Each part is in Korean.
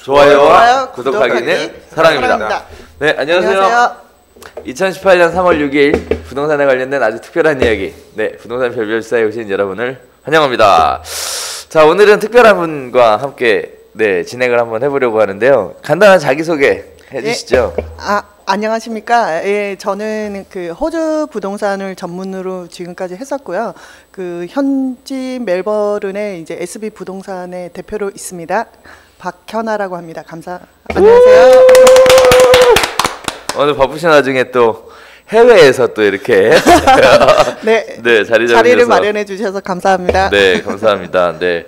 좋아요와 구독하기는 사랑입니다. 네, 안녕하세요. 2018년 3월 6일 부동산에 관련된 아주 특별한 이야기, 네, 부동산 별별사에 오신 여러분을 환영합니다. 자, 오늘은 특별한 분과 함께 진행을 한번 해보려고 하는데요. 간단한 자기소개 해주시죠. 안녕하십니까. 예, 저는 그 호주 부동산을 전문으로 지금까지 했었고요. 그 현지 멜버른에 이제 SB 부동산의 대표로 있습니다. 박현아라고 합니다. 안녕하세요. 오늘 바쁘신 와중에 또 해외에서 또 이렇게 네, 자리를 마련해 주셔서 감사합니다. 네, 감사합니다. 네,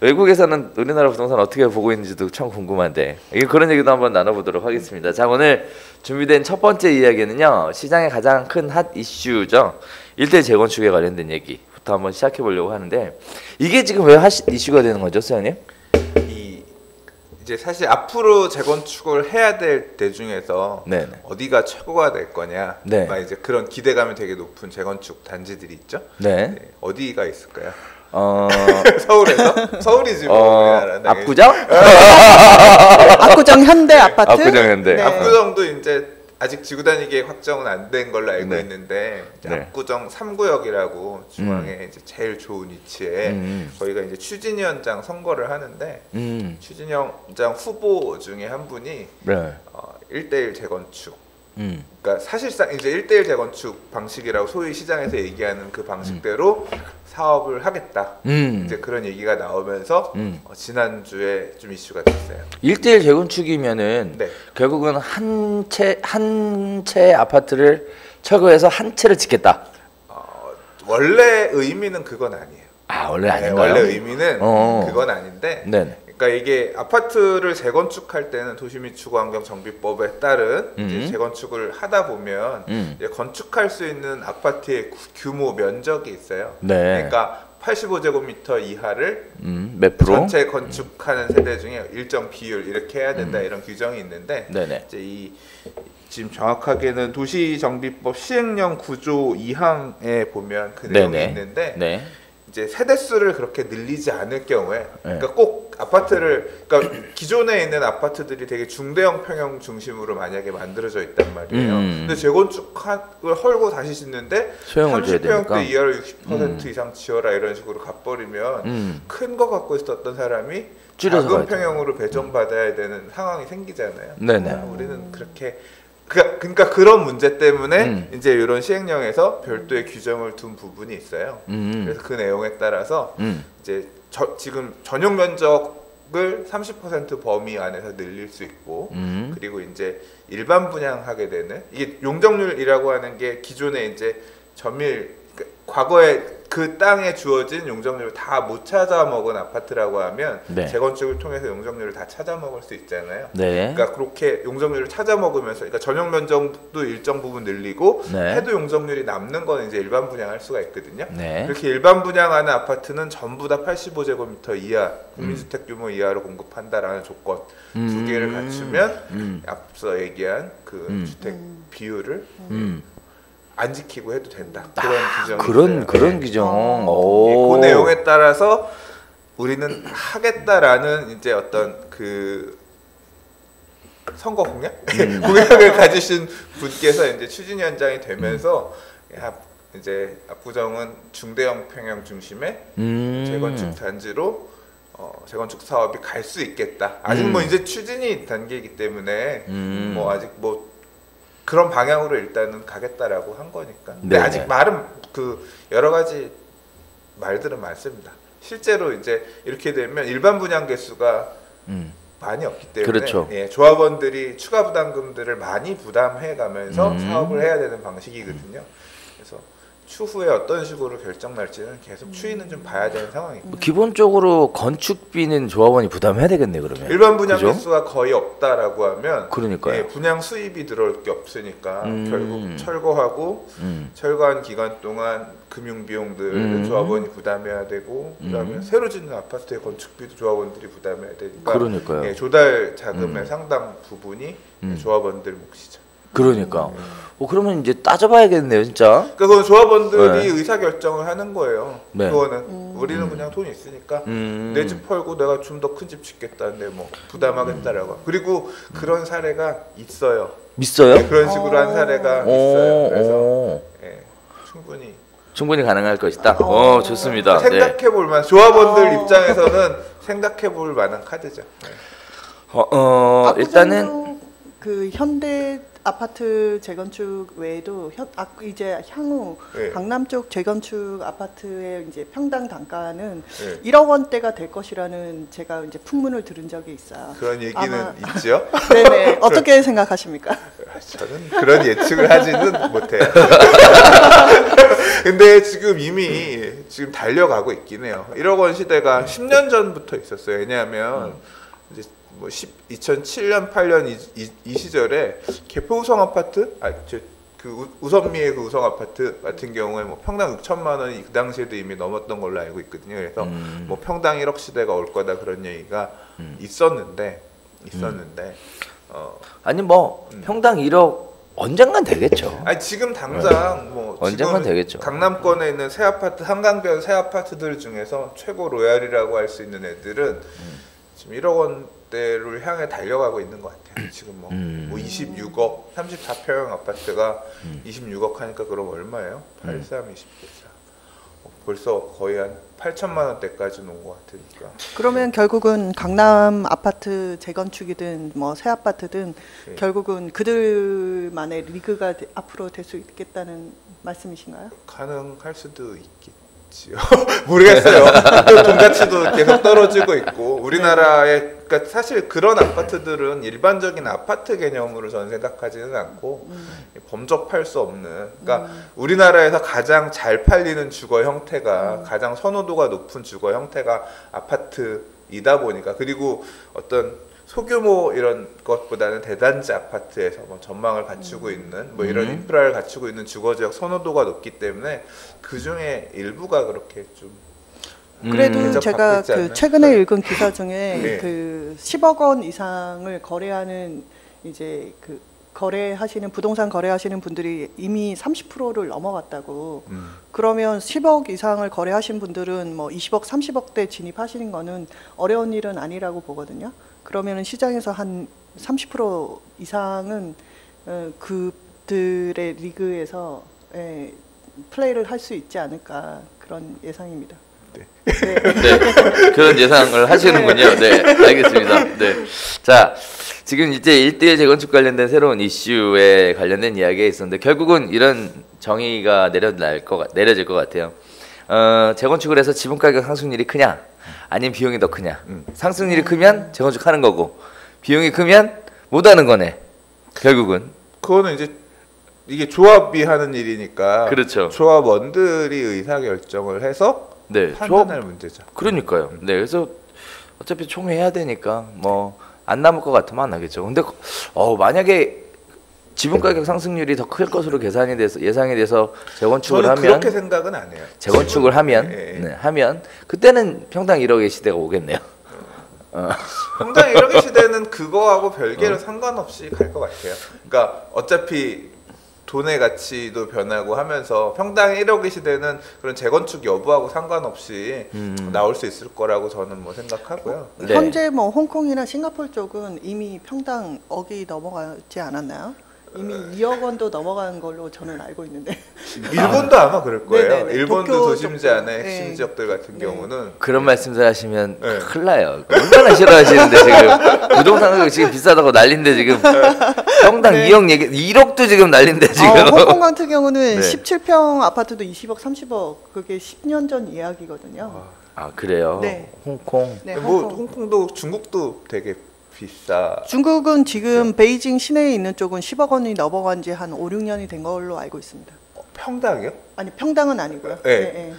외국에서는 우리나라 부동산 어떻게 보고 있는지도 참 궁금한데 그런 얘기도 한번 나눠보도록 하겠습니다. 자, 오늘 준비된 첫 번째 이야기는요, 시장의 가장 큰 핫 이슈죠. 일대 재건축에 관련된 얘기부터 한번 시작해 보려고 하는데, 이게 지금 왜 핫 이슈가 되는 거죠, 소장님? 이제 사실 앞으로 재건축을 해야 될 때 중에서 어디가 최고가 될 거냐, 막 이제 그런 기대감이 되게 높은 재건축 단지들이 있죠. 네. 어디가 있을까요? 서울에서? 서울이지 뭐. 압구정? 압구정 현대 아파트? 압구정 현대. 네. 압구정도 이제 아직 지구단위계 확정은 안 된 걸로 알고 있는데, 압구정 3구역이라고 중앙에 이제 제일 좋은 위치에 저희가 이제 추진위원장 선거를 하는데, 추진위원장 후보 중에 한 분이 1대1 재건축, 그러니까 사실상 이제 1대1 재건축 방식이라고 소위 시장에서 얘기하는 그 방식대로 사업을 하겠다, 이제 그런 얘기가 나오면서 지난주에 좀 이슈가 됐어요. 1대1 재건축이면은 결국은 한 채 아파트를 철거해서 한 채를 짓겠다. 원래 의미는 그건 아니에요. 원래 아닌가요? 원래 의미는 그건 아닌데, 그러니까 이게 아파트를 재건축할 때는 도시및주거환경정비법에 따른 이제 재건축을 하다 보면 이제 건축할 수 있는 아파트의 규모 면적이 있어요. 그러니까 85제곱미터 이하를 몇 프로? 전체 건축하는 세대 중에 일정 비율 이렇게 해야 된다, 이런 규정이 있는데, 이제 지금 정확하게는 도시정비법 시행령 9조 2항에 보면 그 내용이 있는데, 이제 세대수를 그렇게 늘리지 않을 경우에, 그러니까 꼭 아파트를, 그러니까 기존에 있는 아파트들이 되게 중대형 평형 중심으로 만약에 만들어져 있단 말이에요. 근데 재건축을 헐고 다시 짓는데 30평대 이하로 60% 이상 지어라 이런 식으로 가버리면 큰 거 갖고 있었던 사람이 작은 평형으로 배정받아야 되는 상황이 생기잖아요. 우리는 그렇게 그러니까 그런 문제 때문에 이제 이런 시행령에서 별도의 규정을 둔 부분이 있어요. 그래서 그 내용에 따라서 이제 지금 전용 면적을 30% 범위 안에서 늘릴 수 있고, 그리고 이제 일반 분양하게 되는, 이게 용적률이라고 하는 게 기존에 이제 과거에 그 땅에 주어진 용적률을 다 못 찾아 먹은 아파트라고 하면 재건축을 통해서 용적률을 다 찾아 먹을 수 있잖아요. 그러니까 그렇게 용적률을 찾아 먹으면서, 그러니까 전용 면적도 일정 부분 늘리고 해도 용적률이 남는 건 이제 일반 분양할 수가 있거든요. 이렇게 일반 분양하는 아파트는 전부 다 85제곱미터 이하, 국민주택 규모 이하로 공급한다라는 조건 두 개를 갖추면 앞서 얘기한 그 주택 비율을 안 지키고 해도 된다, 그런 규정이 그런 규정. 그 내용에 따라서 우리는 하겠다라는 이제 어떤 그 선거 공약? 공약을 가지신 분께서 이제 추진위원장이 되면서 이제 압구정은 중대형 평형 중심의 재건축 단지로 재건축 사업이 갈 수 있겠다. 아직 뭐 이제 추진이 단계이기 때문에 뭐 아직 뭐 그런 방향으로 일단은 가겠다라고 한 거니까. 근데 아직 말은 그 여러 가지 말들은 많습니다. 실제로 이제 이렇게 되면 일반 분양 개수가 많이 없기 때문에 조합원들이 추가 부담금들을 많이 부담해 가면서 사업을 해야 되는 방식이거든요. 그래서 추후에 어떤 식으로 결정 날지는 계속 추이는 좀 봐야 되는 상황입니다. 기본적으로 건축비는 조합원이 부담해야 되겠네, 그러면. 일반 분양 개수가 거의 없다라고 하면, 그러니까요. 분양 수입이 들어올 게 없으니까 결국 철거하고 철거한 기간 동안 금융 비용들 조합원이 부담해야 되고, 그다음에 새로 짓는 아파트의 건축비도 조합원들이 부담해야 되니까, 조달 자금의 상당 부분이 조합원들 몫이죠. 그러니까 그러면 이제 따져봐야겠네요, 진짜. 그건 조합원들이 의사 결정을 하는 거예요. 그거는 우리는 그냥 돈 있으니까 내 집 팔고 내가 좀 더 큰 집 짓겠다는데 뭐 부담하겠다라고. 그리고 그런 사례가 있어요. 있어요? 네, 그런 식으로 한 사례가 있어요. 그래서 충분히 가능할 것이다. 좋습니다. 생각해볼 만한 조합원들 입장에서는 생각해볼 만한 카드죠. 일단은 그 현대 아파트 재건축 외에도 이제 향후 강남 쪽 재건축 아파트의 이제 평당 단가는 1억 원대가 될 것이라는 제가 이제 풍문을 들은 적이 있어요. 그런 얘기는 있죠? 네네. 어떻게 생각하십니까? 저는 그런 예측을 하지는 못해요. 근데 지금 이미 지금 달려가고 있긴 해요. 1억 원 시대가 10년 전부터 있었어요. 왜냐하면 이제 뭐 2007년 8년 이 시절에 개포 우성 아파트, 그 우선미의 그 우성 아파트 같은 경우에 뭐 평당 6천만 원이 그 당시에도 이미 넘었던 걸로 알고 있거든요. 그래서 뭐 평당 1억 시대가 올 거다 그런 얘기가 있었는데 아니 뭐 평당 1억 언젠간 되겠죠. 아니 지금 당장 뭐 언젠간 지금 되겠죠. 강남권에 있는 새 아파트 한강변 새 아파트들 중에서 최고 로얄이라고 할 수 있는 애들은 지금 1억 원대를 향해 달려가고 있는 것 같아요. 지금 뭐 26억 34평형 아파트가 26억 하니까 그럼 얼마예요? 83, 24. 벌써 거의 한 8천만 원대까지 놓은 것 같으니까. 그러면 결국은 강남 아파트 재건축이든 뭐 새 아파트든 결국은 그들만의 리그가 앞으로 될 수 있겠다는 말씀이신가요? 가능할 수도 있겠지요. 모르겠어요. 또 돈 가치도 계속 떨어지고 있고 우리나라의 그러니까 사실 그런 아파트들은 일반적인 아파트 개념으로 저는 생각하지는 않고 범접할 수 없는 그러니까 우리나라에서 가장 잘 팔리는 주거 형태가 가장 선호도가 높은 주거 형태가 아파트이다 보니까 그리고 어떤 소규모 이런 것보다는 대단지 아파트에서 뭐 전망을 갖추고 있는 뭐 이런 인프라를 갖추고 있는 주거지역 선호도가 높기 때문에 그 중에 일부가 그렇게 좀 그래도 제가 그 최근에 읽은 기사 중에 그 10억 원 이상을 거래하는 이제 그 부동산 거래하시는 분들이 이미 30%를 넘어갔다고. 그러면 10억 이상을 거래하신 분들은 뭐 20억, 30억대 진입하시는 거는 어려운 일은 아니라고 보거든요. 그러면은 시장에서 한 30% 이상은 그들의 리그에서 플레이를 할 수 있지 않을까 그런 예상입니다. 네, 그런 예상을 하시는군요. 네, 알겠습니다. 네, 자, 지금 이제 1대1 재건축 관련된 새로운 이슈에 관련된 이야기가 있었는데 결국은 이런 정의가 내려질 것 같아요. 재건축을 해서 지분 가격 상승률이 크냐, 아니면 비용이 더 크냐. 상승률이 크면 재건축하는 거고, 비용이 크면 못하는 거네. 결국은. 그거는 이제 이게 조합이 하는 일이니까. 그렇죠. 조합원들이 의사 결정을 해서. 판단할 문제죠. 그러니까요. 네, 그래서 어차피 총회해야 되니까 뭐 안 남을 것 같으면 안 하겠죠. 근데 만약에 지분 가격 상승률이 더 클 것으로 예상이 돼서 재건축을 하면 그렇게 생각은 안 해요. 재건축을 하면 그때는 평당 1억의 시대가 오겠네요. 평당 1억의 시대는 그거하고 별개로 상관없이 갈 것 같아요. 그러니까 어차피 돈의 가치도 변하고 하면서 평당 1억의 시대는 그런 재건축 여부하고 상관없이 나올 수 있을 거라고 저는 뭐 생각하고요. 현재 뭐 홍콩이나 싱가포르 쪽은 이미 평당 억이 넘어가지 않았나요? 이미 2억 원도 넘어간 걸로 저는 알고 있는데. 일본도 아마 그럴 거예요. 네네네. 일본도 도심지 안에 핵심 지역들 같은 경우는 그런 말씀들 하시면 큰일 나요. 얼마나 싫어하시는데 지금 부동산 가격 지금 비싸다고 난린데 지금 평당 2억 1억도 지금 난린데 지금. 홍콩 같은 경우는 17평 아파트도 20억 30억 그게 10년 전 이야기거든요. 아 그래요? 네. 홍콩. 네, 뭐 홍콩도 중국도 되게 비싸. 중국은 지금 베이징 시내에 있는 쪽은 10억 원이 넘어간 지 한 5, 6년이 된 걸로 알고 있습니다. 평당이요? 아니 평당은 아니고요. 네.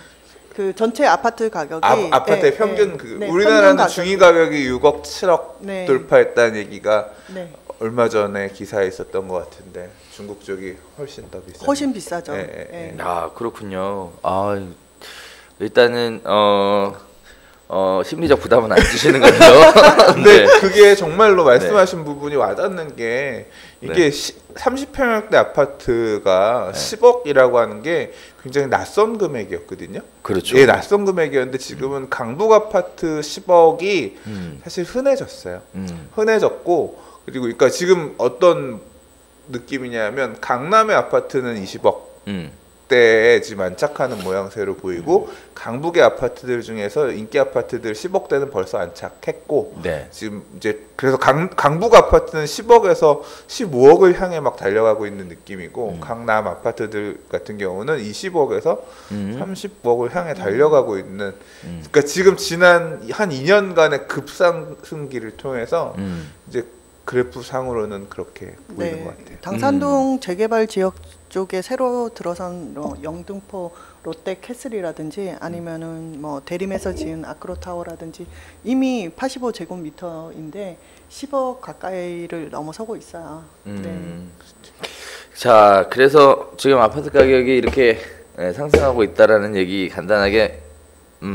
그 전체 아파트 가격이 아파트의 평균 우리나라는 평균 중위 가격이 6억 7억 돌파했다는 얘기가 얼마 전에 기사에 있었던 것 같은데 중국 쪽이 훨씬 더 비싸. 훨씬 비싸죠. 아 그렇군요. 아 일단은 심리적 부담은 안 주시는 거죠. 근데 그게 정말로 말씀하신 부분이 와닿는 게 이게 30평형대 아파트가 10억이라고 하는 게 굉장히 낯선 금액이었거든요. 그렇죠. 예, 낯선 금액이었는데 지금은 강북 아파트 10억이 사실 흔해졌어요. 흔해졌고 그리고 그러니까 지금 어떤 느낌이냐면 강남의 아파트는 20억. 대에 지금 안착하는 모양새로 보이고 강북의 아파트들 중에서 인기 아파트들 10억대는 벌써 안착했고 지금 이제 그래서 강북 아파트는 10억에서 15억을 향해 막 달려가고 있는 느낌이고 강남 아파트들 같은 경우는 20억에서 30억을 향해 달려가고 있는 그러니까 지금 지난 한 2년간의 급상승기를 통해서 이제 그래프 상으로는 그렇게 보이는 것 같아요. 당산동 재개발 지역 쪽에 새로 들어선 영등포 롯데캐슬이라든지 아니면은 뭐 대림에서 지은 아크로타워라든지 이미 85제곱미터인데 10억 가까이를 넘어서고 있어요. 자, 그래서 지금 아파트 가격이 이렇게 상승하고 있다라는 얘기 간단하게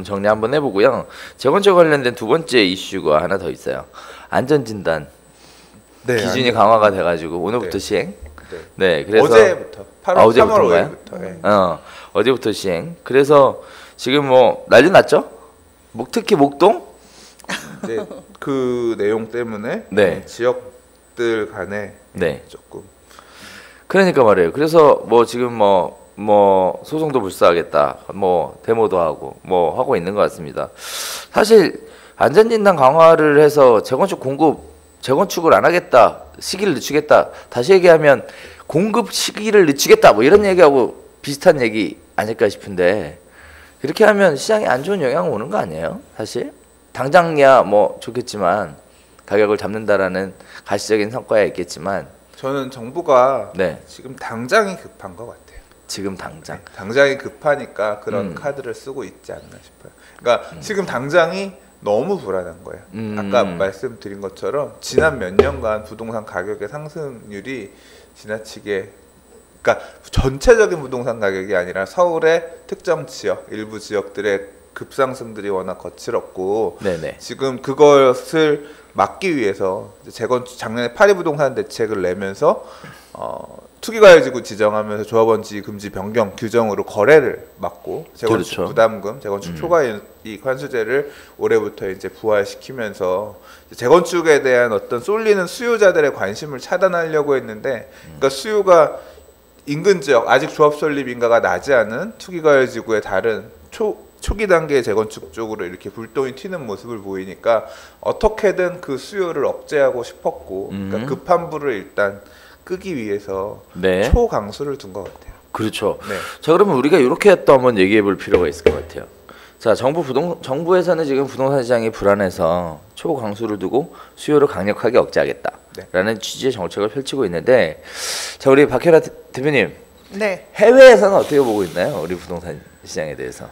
정리 한번 해보고요. 재건축 관련된 두 번째 이슈가 하나 더 있어요. 안전진단 기준이 강화가 돼가지고 오늘부터 시행. 그래서 어제부터 3월 5일부터. 어제부터 시행. 그래서 지금 뭐 난리 났죠? 특히 목동? 이제 그 내용 때문에 지역들 간에 조금. 그러니까 말이에요. 그래서 뭐 지금 뭐 소송도 불사하겠다, 뭐 데모도 하고 뭐 하고 있는 것 같습니다. 사실 안전진단 강화를 해서 재건축을 안 하겠다, 시기를 늦추겠다. 다시 얘기하면 공급 시기를 늦추겠다. 뭐 이런 얘기하고 비슷한 얘기 아닐까 싶은데 이렇게 하면 시장에 안 좋은 영향 오는 거 아니에요? 사실 당장이야 뭐 좋겠지만 가격을 잡는다라는 가시적인 성과야 있겠지만 저는 정부가 지금 당장이 급한 것 같아요. 지금 당장. 당장이 급하니까 그런 카드를 쓰고 있지 않나 싶어요. 그러니까 지금 당장이 너무 불안한 거예요. 아까 말씀드린 것처럼 지난 몇 년간 부동산 가격의 상승률이 지나치게 그러니까 전체적인 부동산 가격이 아니라 서울의 특정 지역, 일부 지역들의 급상승들이 워낙 거칠었고 지금 그것을 막기 위해서 작년에 파리부동산 대책을 내면서 투기과열지구 지정하면서 조합원지 금지 변경 규정으로 거래를 막고 재건축 부담금, 재건축 초과이익 환수제를 올해부터 이제 부활시키면서 재건축에 대한 어떤 쏠리는 수요자들의 관심을 차단하려고 했는데, 그러니까 수요가 인근 지역 아직 조합 설립 인가가 나지 않은 투기과열지구의 다른 초기 단계의 재건축 쪽으로 이렇게 불똥이 튀는 모습을 보이니까 어떻게든 그 수요를 억제하고 싶었고, 그러니까 급한 불을 일단 끄기 위해서 초강수를 둔 것 같아요. 그렇죠. 자, 그러면 우리가 이렇게 또 한번 얘기해 볼 필요가 있을 것 같아요. 자, 정부에서는 지금 부동산 시장이 불안해서 초강수를 두고 수요를 강력하게 억제하겠다라는 취지의 정책을 펼치고 있는데, 자, 우리 박혜라 대표님, 해외에서는 어떻게 보고 있나요? 우리 부동산 시장에 대해서?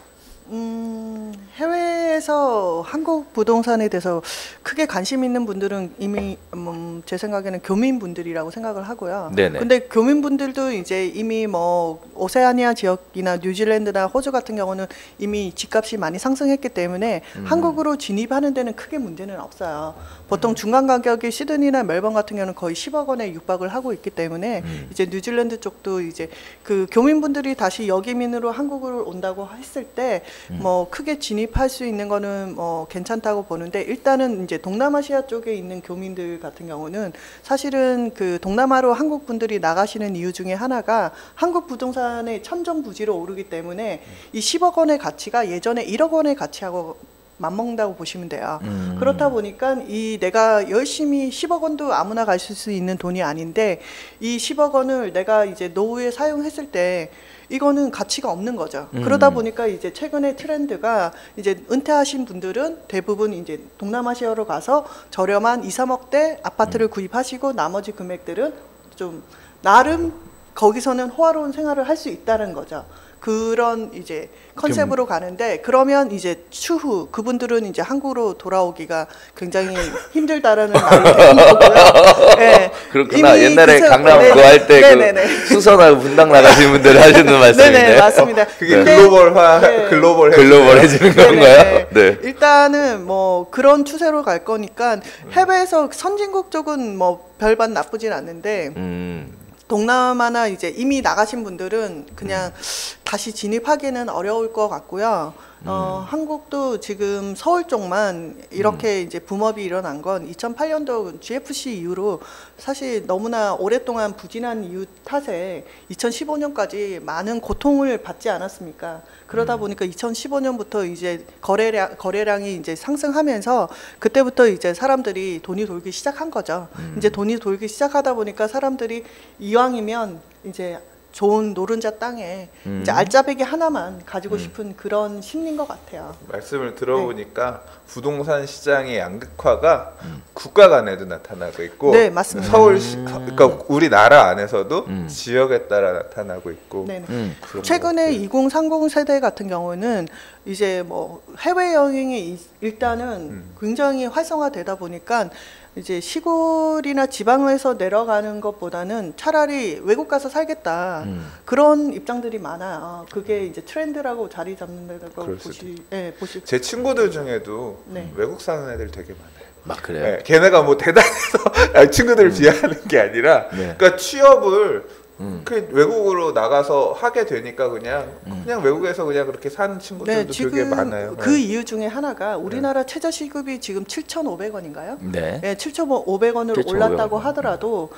해외에서 한국 부동산에 대해서 크게 관심 있는 분들은 이미 제 생각에는 교민분들이라고 생각을 하고요. 근데 교민분들도 이제 이미 뭐 오세아니아 지역이나 뉴질랜드나 호주 같은 경우는 이미 집값이 많이 상승했기 때문에 한국으로 진입하는 데는 크게 문제는 없어요. 보통 중간 가격이 시드니나 멜번 같은 경우는 거의 10억 원에 육박을 하고 있기 때문에 이제 뉴질랜드 쪽도 이제 그 교민분들이 다시 여기민으로 한국으로 온다고 했을 때 뭐 크게 진입할 수 있는 거는 뭐 괜찮다고 보는데, 일단은 이제 동남아시아 쪽에 있는 교민들 같은 경우는 사실은 그 동남아로 한국 분들이 나가시는 이유 중에 하나가 한국 부동산의 천정부지로 오르기 때문에 이 10억 원의 가치가 예전에 1억 원의 가치하고 맞먹는다고 보시면 돼요. 그렇다 보니까 이 내가 열심히 10억 원도 아무나 갈 수 있는 돈이 아닌데, 이 10억 원을 내가 이제 노후에 사용했을 때 이거는 가치가 없는 거죠. 그러다 보니까 이제 최근에 트렌드가 이제 은퇴하신 분들은 대부분 이제 동남아시아로 가서 저렴한 2, 3억대 아파트를 구입하시고 나머지 금액들은 좀 나름 거기서는 호화로운 생활을 할 수 있다는 거죠. 그런 이제 컨셉으로 가는데 그러면 이제 추후 그분들은 이제 한국으로 돌아오기가 굉장히 힘들다라는 말이 되는 거고요. 네. 그렇구나. 옛날에 강남 그거 할 때 그 수선하고 분당 나가시는 분들 하시는 말씀이네. 네네 맞습니다. 그게 글로벌해지는 건가요? 네. 일단은 뭐 그런 추세로 갈 거니까 해외에서 선진국 쪽은 뭐 별반 나쁘진 않는데. 동남아나 이제 이미 나가신 분들은 그냥 다시 진입하기는 어려울 것 같고요. 한국도 지금 서울 쪽만 이렇게 이제 붐업이 일어난 건 2008년도 GFC 이후로 사실 너무나 오랫동안 부진한 이유 탓에 2015년까지 많은 고통을 받지 않았습니까? 그러다 보니까 2015년부터 이제 거래량이 이제 상승하면서 그때부터 이제 사람들이 돈이 돌기 시작한 거죠. 이제 돈이 돌기 시작하다 보니까 사람들이 이왕이면 이제 좋은 노른자 땅에 이제 알짜배기 하나만 가지고 싶은 그런 심리인 것 같아요. 말씀을 들어보니까 부동산 시장의 양극화가 국가 간에도 나타나고 있고, 네, 맞습니다. 그러니까 우리나라 안에서도 지역에 따라 나타나고 있고. 최근에 2030 세대 같은 경우는 이제 뭐 해외 여행이 일단은 굉장히 활성화되다 보니까 이제 시골이나 지방에서 내려가는 것보다는 차라리 외국 가서 살겠다 그런 입장들이 많아요. 그게 이제 트렌드라고 자리 잡는다고 보시. 제 친구들 중에도 외국 사는 애들 되게 많아요. 막 그래요? 네, 걔네가 뭐 대단해서 친구들을 비하하는 게 아니라, 그러니까 취업을 그 외국으로 나가서 하게 되니까 그냥 외국에서 그냥 그렇게 사는 친구들도 되게 많아요. 그 이유 중에 하나가 우리나라 최저시급이 지금 7,500원인가요? 네. 7,500원으로 올랐다고 하더라도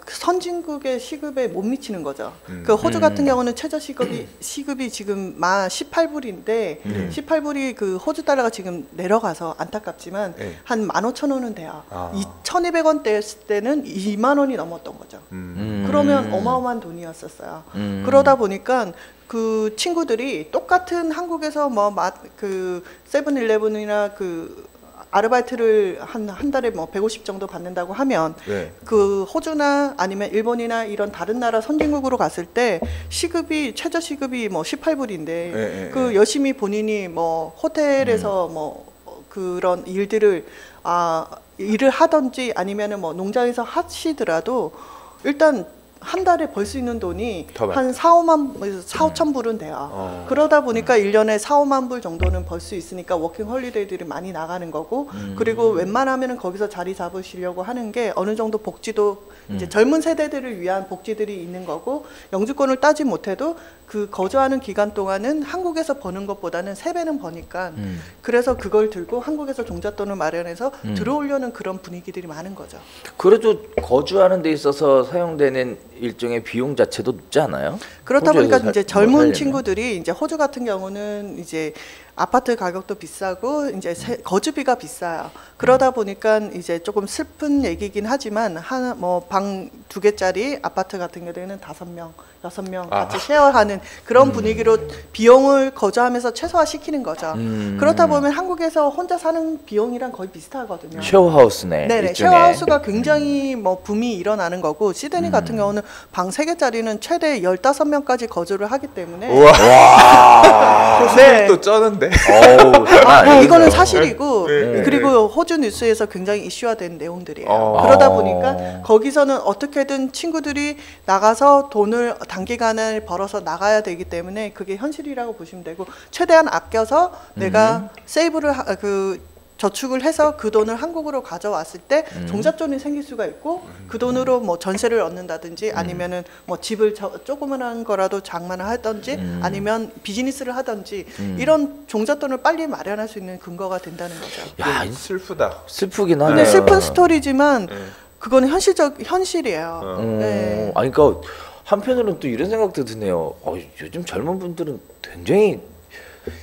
선진국의 시급에 못 미치는 거죠. 그 호주 같은 경우는 최저 시급이 지금 18불인데 18불이 그 호주 달러가 지금 내려가서 안타깝지만 한 15,000원은 돼요. 2,200원대였을 때는 2만 원이 넘었던 거죠. 그러면 어마어마한 돈이었었어요. 그러다 보니까 그 친구들이 똑같은 한국에서 뭐 그 세븐일레븐이나 그 아르바이트를 한 달에 뭐 150 정도 받는다고 하면 그 호주나 아니면 일본이나 이런 다른 나라 선진국으로 갔을 때 시급이 최저 시급이 뭐 18불인데 그 열심히 본인이 뭐 호텔에서 뭐 그런 일들을 일을 하든지 아니면은 뭐 농장에서 하시더라도 일단 한 달에 벌 수 있는 돈이 한 4-5천 불은 돼요. 그러다 보니까 1년에 4-5만 불 정도는 벌 수 있으니까 워킹 홀리데이들이 많이 나가는 거고, 그리고 웬만하면 거기서 자리 잡으시려고 하는 게 어느 정도 복지도 이제 젊은 세대들을 위한 복지들이 있는 거고, 영주권을 따지 못해도 그 거주하는 기간 동안은 한국에서 버는 것보다는 3배는 버니까 그래서 그걸 들고 한국에서 종잣돈을 마련해서 들어오려는 그런 분위기들이 많은 거죠. 그래도 거주하는 데 있어서 사용되는 일종의 비용 자체도 높지 않아요? 그렇다 보니까 이제 젊은 친구들이 이제 호주 같은 경우는 이제 아파트 가격도 비싸고 이제 거주비가 비싸요. 그러다 보니까 이제 조금 슬픈 얘기긴 하지만 뭐 방 2개짜리 아파트 같은 경우에는 5명, 6명 같이 쉐어하는 그런 분위기로 비용을 거주하면서 최소화시키는 거죠. 그렇다 보면 한국에서 혼자 사는 비용이랑 거의 비슷하거든요. 쉐어하우스네. 네네. 쉐어하우스가 굉장히 뭐 붐이 일어나는 거고, 시드니 같은 경우는 방 3개짜리는 최대 15명까지 거주를 하기 때문에. 우와. 네. 쩌는데. 이거는 사실이고, 그리고 호주 뉴스에서 굉장히 이슈화된 내용들이에요. 그러다 보니까 거기서는 어떻게든 친구들이 나가서 돈을 단기간에 벌어서 나가야 되기 때문에 그게 현실이라고 보시면 되고, 최대한 아껴서 내가 세이브를 저축을 해서 그 돈을 한국으로 가져왔을 때 종잣돈이 생길 수가 있고, 그 돈으로 뭐 전세를 얻는다든지 아니면은 뭐 집을 조그만한 거라도 장만을 하든지 아니면 비즈니스를 하든지 이런 종잣돈을 빨리 마련할 수 있는 근거가 된다는 거죠. 야, 슬프다. 슬프긴 하네요. 근데 슬픈 스토리지만 그건 현실이에요. 네. 아니 그러니까 한편으로는 또 이런 생각도 드네요. 요즘 젊은 분들은 굉장히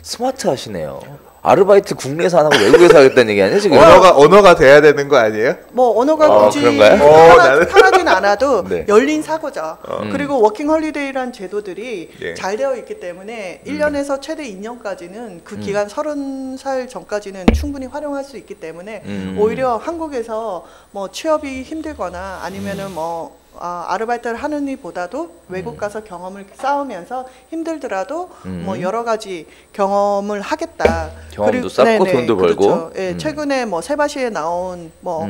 스마트하시네요. 아르바이트 국내에서 안 하고 외국에서 하겠다는 얘기 아니에요 지금? 언어가 돼야 되는 거 아니에요? 뭐 언어가 굳이 편하진 않아도 열린 사고죠. 그리고 워킹 홀리데이란 제도들이 잘 되어 있기 때문에 1년에서 최대 2년까지는 그 기간 30살 전까지는 충분히 활용할 수 있기 때문에 오히려 한국에서 뭐 취업이 힘들거나 아니면은 뭐 아르바이트를 하는 이보다도 외국 가서 경험을 쌓으면서 힘들더라도 뭐 여러 가지 경험을 하겠다. 경험도 쌓고 돈도 벌고. 그렇죠. 예, 최근에 뭐 세바시에 나온 뭐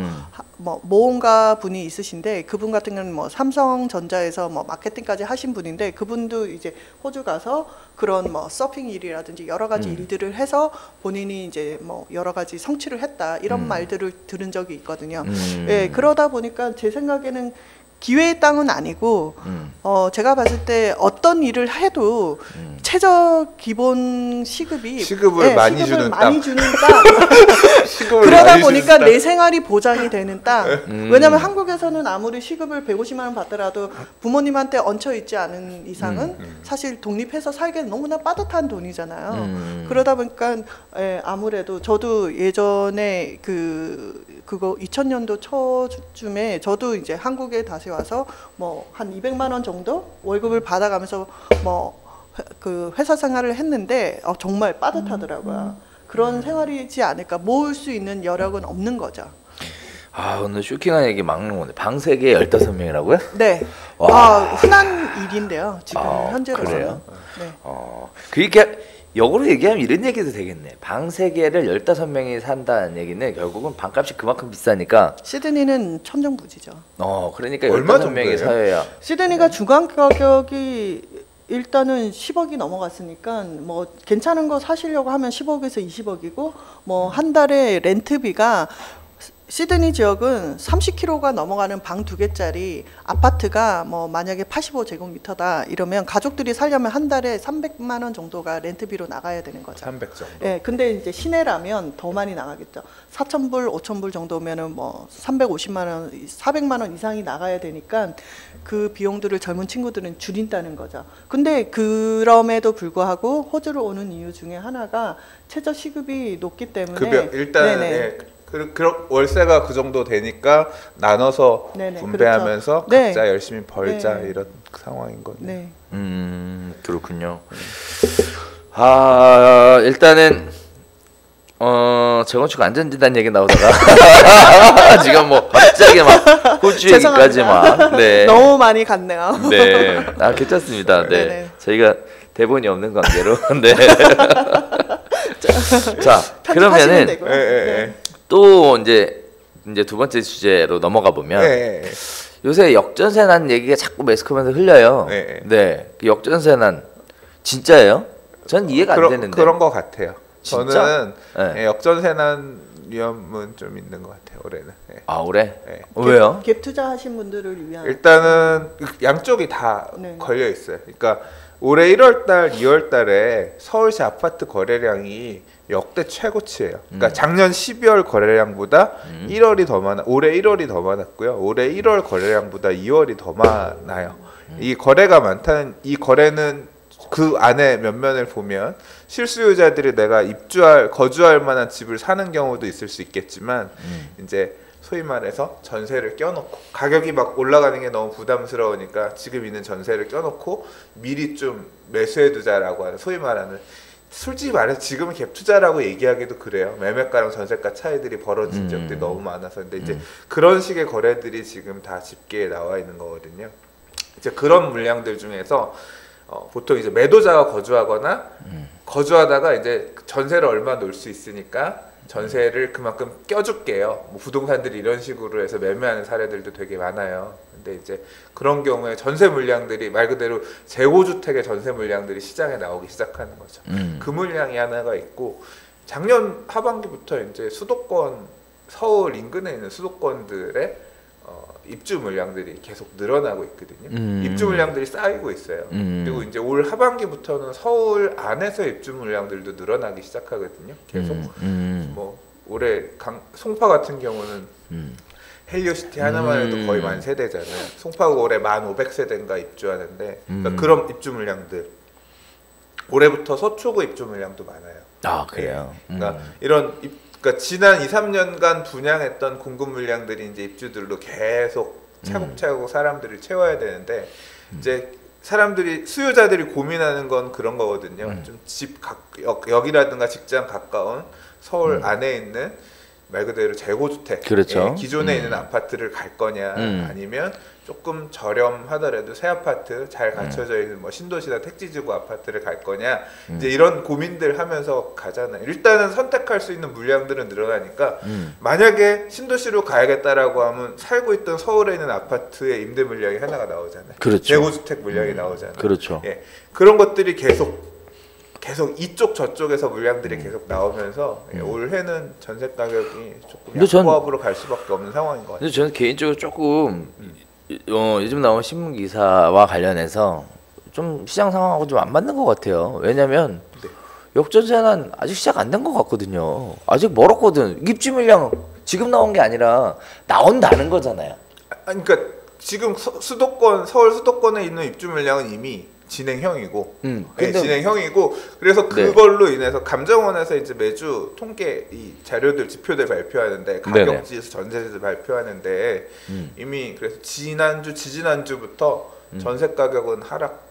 모험가 분이 있으신데 그분 같은 경우는 뭐 삼성전자에서 뭐 마케팅까지 하신 분인데 그분도 이제 호주 가서 그런 뭐 서핑 일이라든지 여러 가지 일들을 해서 본인이 이제 뭐 여러 가지 성취를 했다 이런 말들을 들은 적이 있거든요. 예, 그러다 보니까 제 생각에는 기회의 땅은 아니고 제가 봤을 때 어떤 일을 해도 최저 기본 시급을 많이 주는 땅. 그러다 보니까 내 생활이 보장이 되는 땅. 왜냐하면 한국에서는 아무리 시급을 150만 원 받더라도 부모님한테 얹혀 있지 않은 이상은 사실 독립해서 살기엔 너무나 빠듯한 돈이잖아요. 그러다 보니까 아무래도 저도 예전에 그거 2000년도 초쯤에 저도 이제 한국에 다시 와서 뭐 한 200만 원 정도 월급을 받아가면서 뭐 그 회사 생활을 했는데 정말 빠듯하더라고요. 그런 생활이지 않을까. 모을 수 있는 여력은 없는 거죠. 오늘 쇼킹한 얘기 막 나오네. 방 3개 15명이라고요? 네. 흔한 일인데요. 지금 현재로서는. 그래요? 네. 그러니까 역으로 얘기하면 이런 얘기도 되겠네. 방 3개를 15명이 산다는 얘기는 결국은 방값이 그만큼 비싸니까. 시드니는 천정부지죠. 그러니까 15명이 사여야. 시드니가 중간 가격이 일단은 10억이 넘어갔으니까 뭐 괜찮은 거 사시려고 하면 10억에서 20억이고 뭐 한 달에 렌트비가 시드니 지역은 30km가 넘어가는 방 2개짜리 아파트가 뭐 만약에 85제곱미터다 이러면 가족들이 살려면 한 달에 300만 원 정도가 렌트비로 나가야 되는 거죠. 300 정도. 예, 근데 이제 시내라면 더 많이 나가겠죠. 4,000불, 5,000불 정도면은 뭐 350만 원, 400만 원 이상이 나가야 되니까 그 비용들을 젊은 친구들은 줄인다는 거죠. 근데 그럼에도 불구하고 호주로 오는 이유 중에 하나가 최저 시급이 높기 때문에 급여 일단 월세가 그 정도 되니까 나눠서 분배하면서 그렇죠. 각자 열심히 벌자 이런 상황인 거네요. 네. 그렇군요. 일단은 재건축 안전진단 얘기 나오다가 지금 뭐 갑자기 막 호주 얘기까지 막 너무 많이 갔네요. 네, 괜찮습니다. 네, 저희가 대본이 없는 관계로 자, 그러면은 또 이제 두 번째 주제로 넘어가 보면 요새 역전세난 얘기가 자꾸 매스컴에서 흘려요. 그 역전세난 진짜예요? 전 이해가 안 되는데. 그런 거 같아요. 진짜? 저는 역전세난 위험은 좀 있는 것 같아요. 올해는. 올해? 왜요? 갭 투자하신 분들을 위한. 일단은 양쪽이 다 걸려 있어요. 그러니까 올해 1월달, 2월달에 서울시 아파트 거래량이 역대 최고치예요. 그러니까 작년 12월 거래량보다 1월이 더 많아. 올해 1월이 더 많았고요. 올해 1월 거래량보다 2월이 더 많아요. 이 거래가 많다는 이 거래는 그 안에 면면을 보면 실수요자들이 내가 거주할 만한 집을 사는 경우도 있을 수 있겠지만 이제 소위 말해서 전세를 껴놓고 가격이 막 올라가는 게 너무 부담스러우니까 지금 있는 전세를 껴놓고 미리 좀 매수해두자라고 하는 소위 말하는 솔직히 말해서 지금은 갭 투자라고 얘기하기도 그래요. 매매가랑 전세가 차이들이 벌어진 적들이 너무 많아서. 근데 이제 그런 식의 거래들이 지금 다 집계에 나와 있는 거거든요. 이제 그런 물량들 중에서 보통 이제 매도자가 거주하거나 거주하다가 이제 전세를 얼마 놓을 수 있으니까 전세를 그만큼 껴줄게요. 뭐 부동산들이 이런 식으로 해서 매매하는 사례들도 되게 많아요. 근데 이제 그런 경우에 전세 물량들이 말 그대로 재고주택의 전세 물량들이 시장에 나오기 시작하는 거죠. 그 물량이 하나가 있고 작년 하반기부터 이제 수도권 서울 인근에 있는 수도권들의 입주 물량들이 계속 늘어나고 있거든요. 입주 물량들이 쌓이고 있어요. 그리고 이제 올 하반기부터는 서울 안에서 입주 물량들도 늘어나기 시작하거든요. 계속 뭐 올해 송파 같은 경우는 헬리오시티 하나만 해도 거의 10,000세대잖아요. 송파가 올해 1,500세대인가 입주하는데 그러니까 그런 입주 물량들 올해부터 서초구 입주 물량도 많아요. 그래요. 그러니까 그러니까 지난 2-3년간 분양했던 공급 물량들이 이제 입주들로 계속 차곡차곡 사람들을 채워야 되는데 이제 수요자들이 고민하는 건 그런 거거든요. 좀 집 역이라든가 직장 가까운 서울 안에 있는 말 그대로 재고주택, 그렇죠. 기존에 있는 아파트를 갈 거냐, 아니면 조금 저렴하더라도 새 아파트 잘 갖춰져 있는 뭐 신도시나 택지지구 아파트를 갈 거냐, 이제 이런 고민들 하면서 가잖아요. 일단은 선택할 수 있는 물량들은 늘어나니까 만약에 신도시로 가야겠다라고 하면 살고 있던 서울에 있는 아파트의 임대 물량이 하나가 나오잖아요. 그렇죠. 재고주택 물량이 나오잖아요. 그렇죠. 그런 것들이 계속 이쪽 저쪽에서 물량들이 계속 나오면서 올해는 전세 가격이 조금 약보합으로 갈 수밖에 없는 상황인 것 같아요. 근데 저는 개인적으로 조금 요즘 나온 신문 기사와 관련해서 좀 시장 상황하고 좀 안 맞는 것 같아요. 왜냐면 역전세는 아직 시작 안 된 것 같거든요. 아직 멀었거든. 입주 물량 지금 나온 게 아니라 나온다는 거잖아요. 그러니까 지금 서울 수도권에 있는 입주 물량은 이미 진행형이고, 진행형이고, 그래서 그걸로 인해서 감정원에서 이제 매주 통계 이 자료들 지표들 발표하는데 가격지수 전세지수 발표하는데 이미 그래서 지지난주부터 전세 가격은 하락.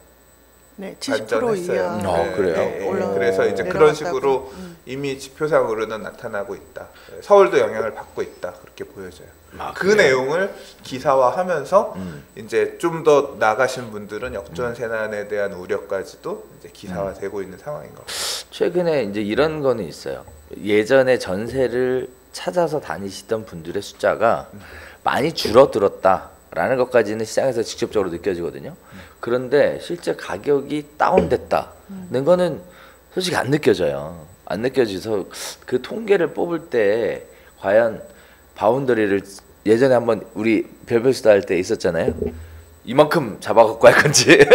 네, 70% 이하. 그래요. 그래서 이제 그런 식으로 이미 지표상으로는 나타나고 있다. 서울도 영향을 받고 있다. 그렇게 보여져요. 그 내용을 기사화하면서 이제 좀 더 나가신 분들은 역전세난에 대한 우려까지도 이제 기사화되고 있는 상황인 것 같아요. 최근에 이제 이런 거는 있어요. 예전에 전세를 찾아서 다니시던 분들의 숫자가 많이 줄어들었다라는 것까지는 시장에서 직접적으로 느껴지거든요. 그런데 실제 가격이 다운됐다는 거는 솔직히 안 느껴져요. 안 느껴져서 그 통계를 뽑을 때 과연 바운더리를 예전에 한번 우리 별별수다 할 때 있었잖아요. 이만큼 잡아갖고 할 건지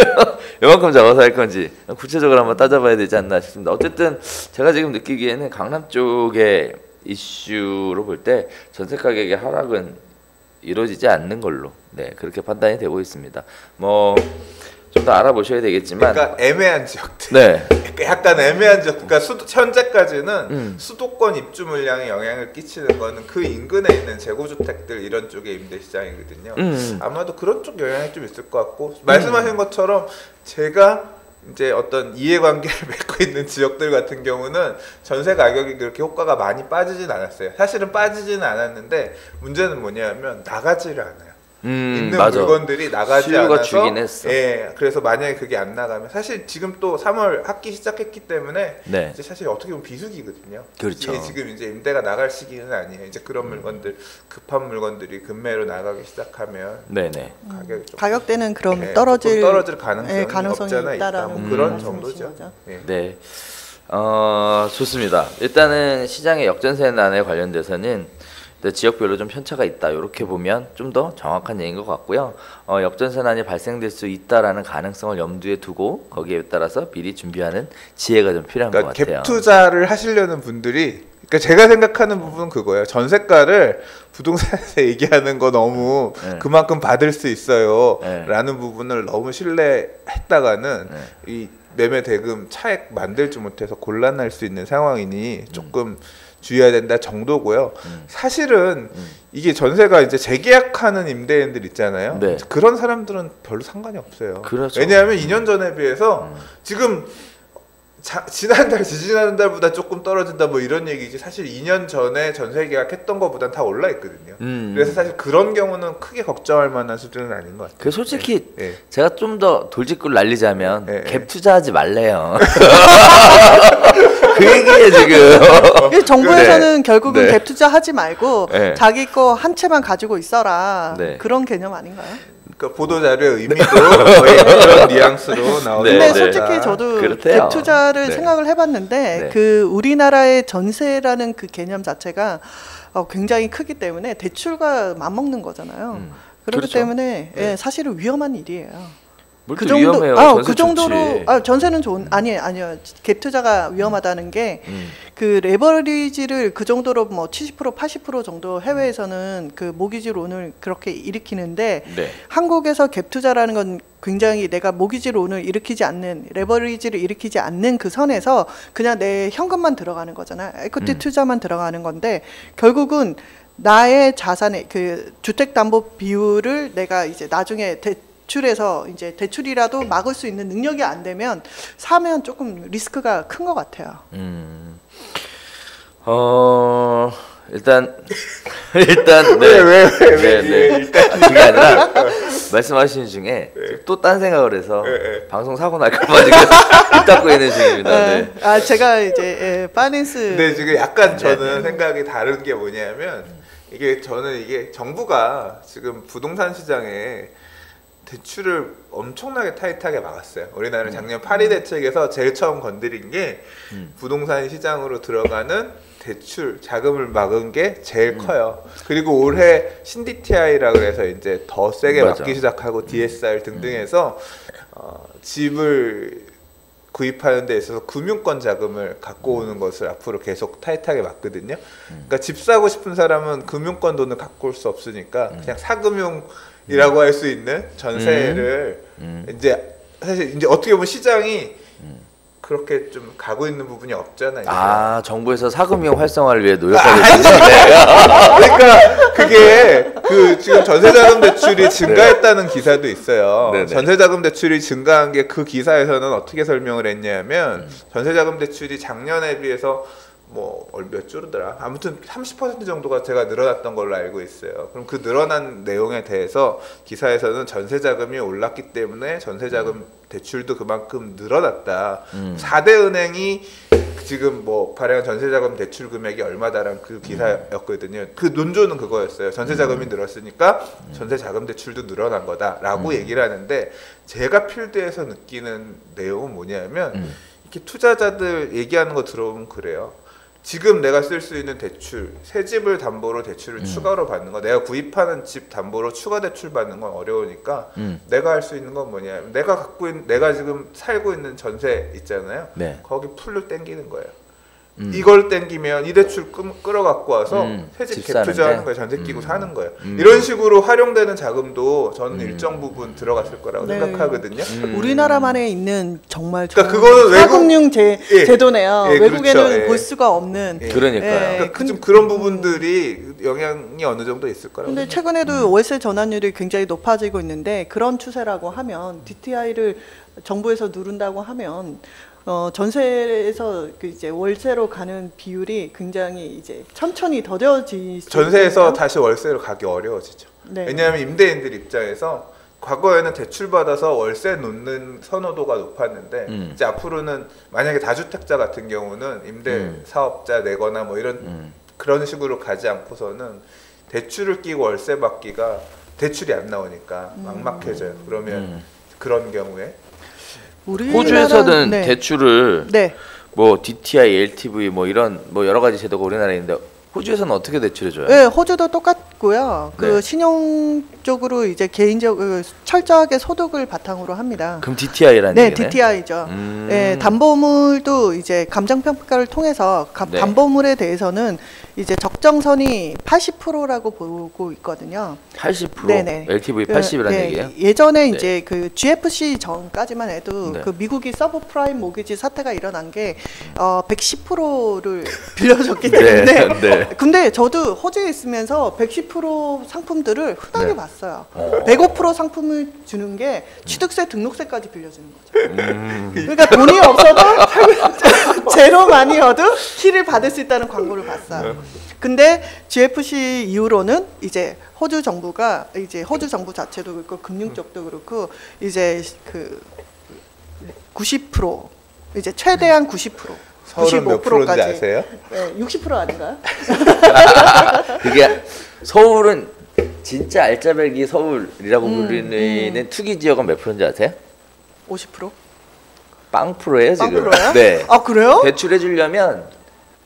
이만큼 잡아서 할 건지 구체적으로 한번 따져봐야 되지 않나 싶습니다. 어쨌든 제가 지금 느끼기에는 강남 쪽의 이슈로 볼 때 전세 가격의 하락은 이루어지지 않는 걸로 그렇게 판단이 되고 있습니다. 뭐 좀 더 알아보셔야 되겠지만, 그러니까 애매한 지역들, 약간 애매한 지역, 그러니까 현재까지는 수도권 입주 물량에 영향을 끼치는 거는 그 인근에 있는 재고주택들 이런 쪽의 임대 시장이거든요. 아마도 그런 쪽 영향이 좀 있을 것 같고, 말씀하신 것처럼 제가 이제 어떤 이해관계를 맺고 있는 지역들 같은 경우는 전세 가격이 그렇게 효과가 많이 빠지진 않았어요. 사실은 빠지지는 않았는데 문제는 뭐냐면 나가지를 않아요. 있는 물건들이 나가지 않아서 주긴 했어. 그래서 만약에 그게 안 나가면 사실 지금 또 3월 학기 시작했기 때문에 이제 사실 어떻게 보면 비수기거든요. 그렇죠. 지금 이제 임대가 나갈 시기는 아니에요. 이제 그런 물건들 급한 물건들이 급매로 나가기 시작하면 가격이 좀 가격대는 그럼 떨어질 가능성이 있다라는 그런 정도죠. 좋습니다. 일단은 시장의 역전세난에 관련돼서는 지역별로 좀 편차가 있다. 이렇게 보면 좀 더 정확한 얘기인 것 같고요. 역전세난이 발생될 수 있다라는 가능성을 염두에 두고 거기에 따라서 미리 준비하는 지혜가 좀 필요한 것 같아요. 갭 투자를 하시려는 분들이, 그러니까 제가 생각하는 부분은 그거예요. 전세가를 부동산에서 얘기하는 거 너무 그만큼 받을 수 있어요 라는 부분을 너무 신뢰했다가는 이 매매 대금 차액 만들지 못해서 곤란할 수 있는 상황이니 조금 주의해야 된다 정도고요. 사실은 이게 전세가 이제 재계약하는 임대인들 있잖아요. 그런 사람들은 별로 상관이 없어요. 그렇죠. 왜냐하면 2년 전에 비해서 지금 지난달, 지지난달보다 조금 떨어진다 뭐 이런 얘기지, 사실 2년 전에 전세 계약했던 것보단 다 올라 있거든요. 그래서 사실 그런 경우는 크게 걱정할 만한 수준은 아닌 것 같아요. 그 솔직히 제가 좀 더 돌직구를 날리자면 갭 투자하지 말래요. 그 얘기예요 지금. 정부에서는 결국은 갭 투자하지 말고 자기 거 한 채만 가지고 있어라, 그런 개념 아닌가요? 그러니까 보도 자료의 의미도 거의 그런 뉘앙스로 나오는. 근데 솔직히 저도 갭 투자를 생각을 해봤는데 그 우리나라의 전세라는 그 개념 자체가 굉장히 크기 때문에 대출과 맞먹는 거잖아요. 그렇기 때문에 사실은 위험한 일이에요. 그 정도, 위험해요. 그 정도로 전세는 좋은 아니에요. 갭 투자가 위험하다는 게 그 레버리지를 그 정도로 뭐 70% 80% 정도 해외에서는 그 모기지 론을 그렇게 일으키는데 한국에서 갭 투자라는 건 굉장히 내가 모기지 론을 일으키지 않는, 레버리지를 일으키지 않는 그 선에서 그냥 내 현금만 들어가는 거잖아요. 에코티 투자만 들어가는 건데 결국은 나의 자산의 그 주택담보 비율을 내가 이제 나중에 대출에서 이제 대출이라도 막을 수 있는 능력이 안 되면 사면 조금 리스크가 큰 것 같아요. 일단 네. 그게 아니라 말씀하신 중에 또 딴 생각을 해서 방송 사고 날까봐 지금 입 닫고 있는 중입니다. 네. 아 제가 이제 파이낸스. 네 지금 약간 저는 생각이 다른 게 뭐냐면 이게 정부가 지금 부동산 시장에 대출을 엄청나게 타이트하게 막았어요. 우리나라는 작년 파리 대책에서 제일 처음 건드린 게 부동산 시장으로 들어가는 대출 자금을 막은 게 제일 커요. 그리고 올해 신DTI라 그래서 이제 더 세게 막기 시작하고 DSR 등등해서 집을 구입하는 데 있어서 금융권 자금을 갖고 오는 것을 앞으로 계속 타이트하게 막거든요. 그러니까 집 사고 싶은 사람은 금융권 돈을 갖고 올 수 없으니까 그냥 사금융이라고 할 수 있는 전세를 이제 사실 이제 어떻게 보면 시장이 그렇게 좀 가고 있는 부분이 없잖아요. 아 정부에서 사금융 활성화를 위해 노력하고 있는데 그러니까 그게 지금 전세자금 대출이 증가했다는 기사도 있어요. 네네. 전세자금 대출이 증가한 게 그 기사에서는 어떻게 설명을 했냐면 전세자금 대출이 작년에 비해서 몇 주더라. 아무튼 30% 정도가 제가 늘어났던 걸로 알고 있어요. 그럼 그 늘어난 내용에 대해서 기사에서는 전세자금이 올랐기 때문에 전세자금 대출도 그만큼 늘어났다. 4대 은행이 지금 발행한 전세자금 대출 금액이 얼마다란 그 기사였거든요. 그 논조는 그거였어요. 전세자금이 늘었으니까 전세자금 대출도 늘어난 거다라고 얘기를 하는데 제가 필드에서 느끼는 내용은 뭐냐면 이렇게 투자자들 얘기하는 거 들어보면 그래요. 지금 내가 쓸 수 있는 대출, 새 집을 담보로 대출을 추가로 받는 거, 내가 구입하는 집 담보로 추가 대출 받는 건 어려우니까 내가 할 수 있는 건 뭐냐면 내가 지금 살고 있는 전세 있잖아요. 네. 거기 풀로 땡기는 거예요. 이걸 땡기면 이 대출 끌어갖고 와서 새집 갭투자하는 거예요. 전세 끼고 사는 거예요. 이런 식으로 활용되는 자금도 저는 일정 부분 들어갔을 거라고 생각하거든요. 우리나라만에 있는 정말 그거는 사금융 제도네요. 외국에는 그렇죠. 볼 수가 없는. 그러니까요. 좀 그런 부분들이 영향이 어느 정도 있을 거라고. 근데 최근에도 월세 전환율이 굉장히 높아지고 있는데 그런 추세라고 하면 DTI를 정부에서 누른다고 하면 전세에서 이제 월세로 가는 비율이 굉장히 이제 천천히 더뎌질 수 전세에서 있거든요. 다시 월세로 가기 어려워지죠. 네. 왜냐하면 임대인들 입장에서 과거에는 대출 받아서 월세 놓는 선호도가 높았는데 이제 앞으로는 만약에 다주택자 같은 경우는 임대 사업자 내거나 이런 그런 식으로 가지 않고서는 대출을 끼고 월세 받기가 대출이 안 나오니까 막막해져요. 그러면 그런 경우에 호주에서는 대출을 DTI, LTV 이런 여러 가지 제도가 우리나라에 있는데 호주에서는 어떻게 대출해줘요? 네, 호주도 똑같고요. 그 신용 쪽으로 이제 개인적으로 철저하게 소득을 바탕으로 합니다. 그럼 DTI라는 네, 얘기네? DTI죠. 네, 담보물도 이제 감정 평가를 통해서 담보물에 대해서는 이제 적정선이 80%라고 보고 있거든요. 80%? 네네. LTV 80이라는 얘기예요? 예전에 이제 그 GFC 전까지만 해도 그 미국이 서브프라임 모기지 사태가 일어난 게 110%를 빌려줬기 때문에 근데 저도 호주에 있으면서 110% 상품들을 흔하게 봤어요. 105% 상품을 주는 게 취득세, 등록세까지 빌려주는 거죠. 그러니까 돈이 없어도 제로 마니어도 키를 받을 수 있다는 광고를 봤어요. 근데 GFC 이후로는 이제 호주 정부가 이제 호주 정부 자체도 그렇고 금융 쪽도 그렇고 이제 그 90% 이제 최대한 90% 서울은 몇 프로인지 아세요? 네, 60% 아닌가요? 그게 서울은 진짜 알짜배기 서울이라고 불리는 투기 지역은 몇 프로인지 아세요? 50%? 빵 프로예요 지금. 빵 프로예요? 네. 아 그래요? 대출해 주려면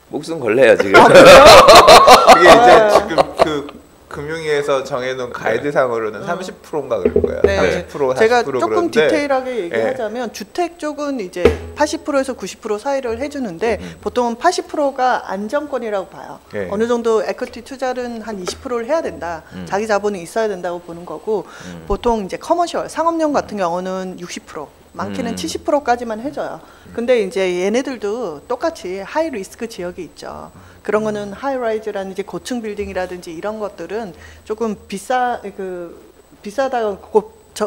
목숨 걸려요 지금. 그게 이제 지금 그 금융위에서 정해놓은 가이드상으로는 30%인가 그럴 거예요. 네. 30%, 40% 제가 조금 그런데, 디테일하게 얘기하자면 주택 쪽은 이제 80%에서 90% 사이를 해주는데 보통은 80%가 안정권이라고 봐요. 어느 정도 에쿼티 투자는 한 20%를 해야 된다. 자기 자본이 있어야 된다고 보는 거고 보통 이제 커머셜 상업용 같은 경우는 60%. 많게는 70%까지만 해줘요. 근데 이제 얘네들도 똑같이 하이 리스크 지역이 있죠. 그런 거는 하이라이즈라는 이제 고층 빌딩이라든지 이런 것들은 조금 비싸다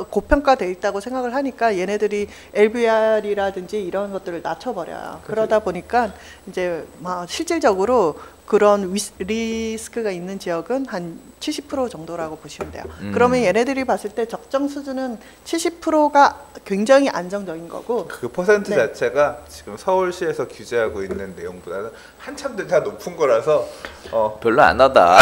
고평가돼 있다고 생각을 하니까 얘네들이 LVR이라든지 이런 것들을 낮춰버려요. 그러다 보니까 이제 실질적으로 그런 리스크가 있는 지역은 한 70% 정도라고 보시면 돼요. 그러면 얘네들이 봤을 때 적정 수준은 70%가 굉장히 안정적인 거고 그 퍼센트 자체가 지금 서울시에서 규제하고 있는 내용보다는 한참 더 높은 거라서 별로 안 하다.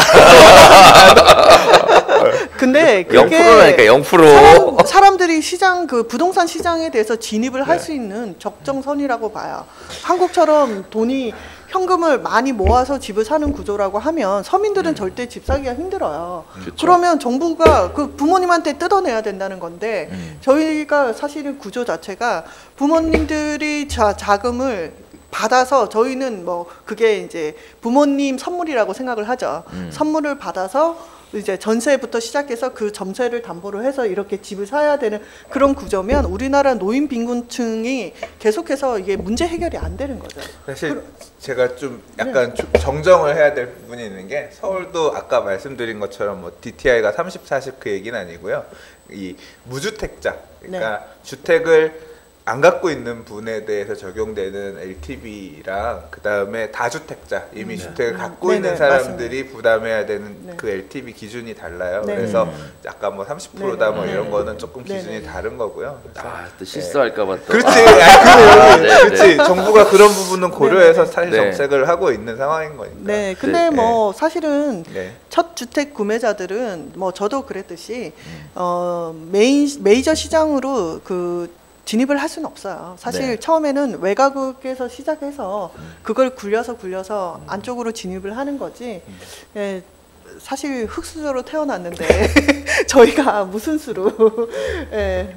근데 그게 0%라니까 0%. 사람들이 시장 그 부동산 시장에 대해서 진입을 할 수 있는 적정선이라고 봐요. 한국처럼 돈이 현금을 많이 모아서 집을 사는 구조라고 하면 서민들은 절대 집 사기가 힘들어요. 그쵸. 그러면 정부가 그 부모님한테 뜯어내야 된다는 건데 저희가 사실은 구조 자체가 부모님들이 자금을 받아서 저희는 뭐 그게 이제 부모님 선물이라고 생각을 하죠. 선물을 받아서 이제 전세부터 시작해서 그 전세를 담보로 해서 이렇게 집을 사야 되는 그런 구조면 우리나라 노인 빈곤층이 계속해서 이게 문제 해결이 안 되는 거죠. 사실 제가 좀 약간 정정을 해야 될 부분이 있는 게 서울도 아까 말씀드린 것처럼 뭐 DTI가 30, 40 그 얘기는 아니고요. 이 무주택자, 그러니까 주택을 안 갖고 있는 분에 대해서 적용되는 LTV랑 그 다음에 다주택자 이미 주택을 갖고 있는 사람들이 맞습니다. 부담해야 되는 그 LTV 기준이 달라요. 그래서 아까 뭐 30%다 뭐 이런 거는 조금 기준이 다른 거고요. 또 실수할까봐 또. 그렇지, 그렇지. 정부가 그런 부분은 고려해서 사실 정책을 하고 있는 상황인 거니까. 네, 근데 뭐 사실은 첫 주택 구매자들은 뭐 저도 그랬듯이 메이저 시장으로 그 진입을 할 수는 없어요. 사실 처음에는 외곽에서 시작해서 그걸 굴려서 안쪽으로 진입을 하는 거지. 사실 흙수저로 태어났는데 저희가 무슨 수로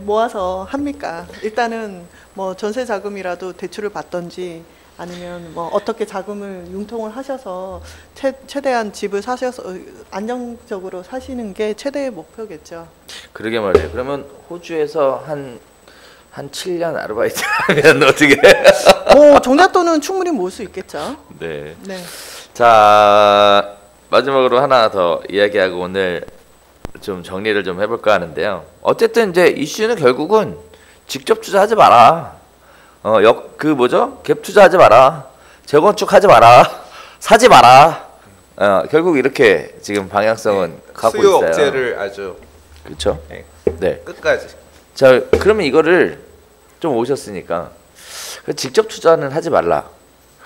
모아서 합니까? 일단은 뭐 전세 자금이라도 대출을 받던지 아니면 뭐 어떻게 자금을 융통을 하셔서 최대한 집을 사셔서 안정적으로 사시는 게 최대의 목표겠죠. 그러게 말이에요. 그러면 호주에서 한 7년 아르바이트 하면 어떻게? 종잣돈은 충분히 모을 수 있겠죠. 네. 자, 마지막으로 하나 더 이야기하고 오늘 좀 정리를 좀 해볼까 하는데요. 어쨌든 이제 이슈는 결국은 직접 투자하지 마라. 갭 투자하지 마라. 재건축하지 마라. 사지 마라. 결국 이렇게 지금 방향성은 갖고 수요 있어요. 억제를 아주 그렇죠. 네. 끝까지. 자, 그러면 이거를 좀 오셨으니까 직접 투자는 하지 말라.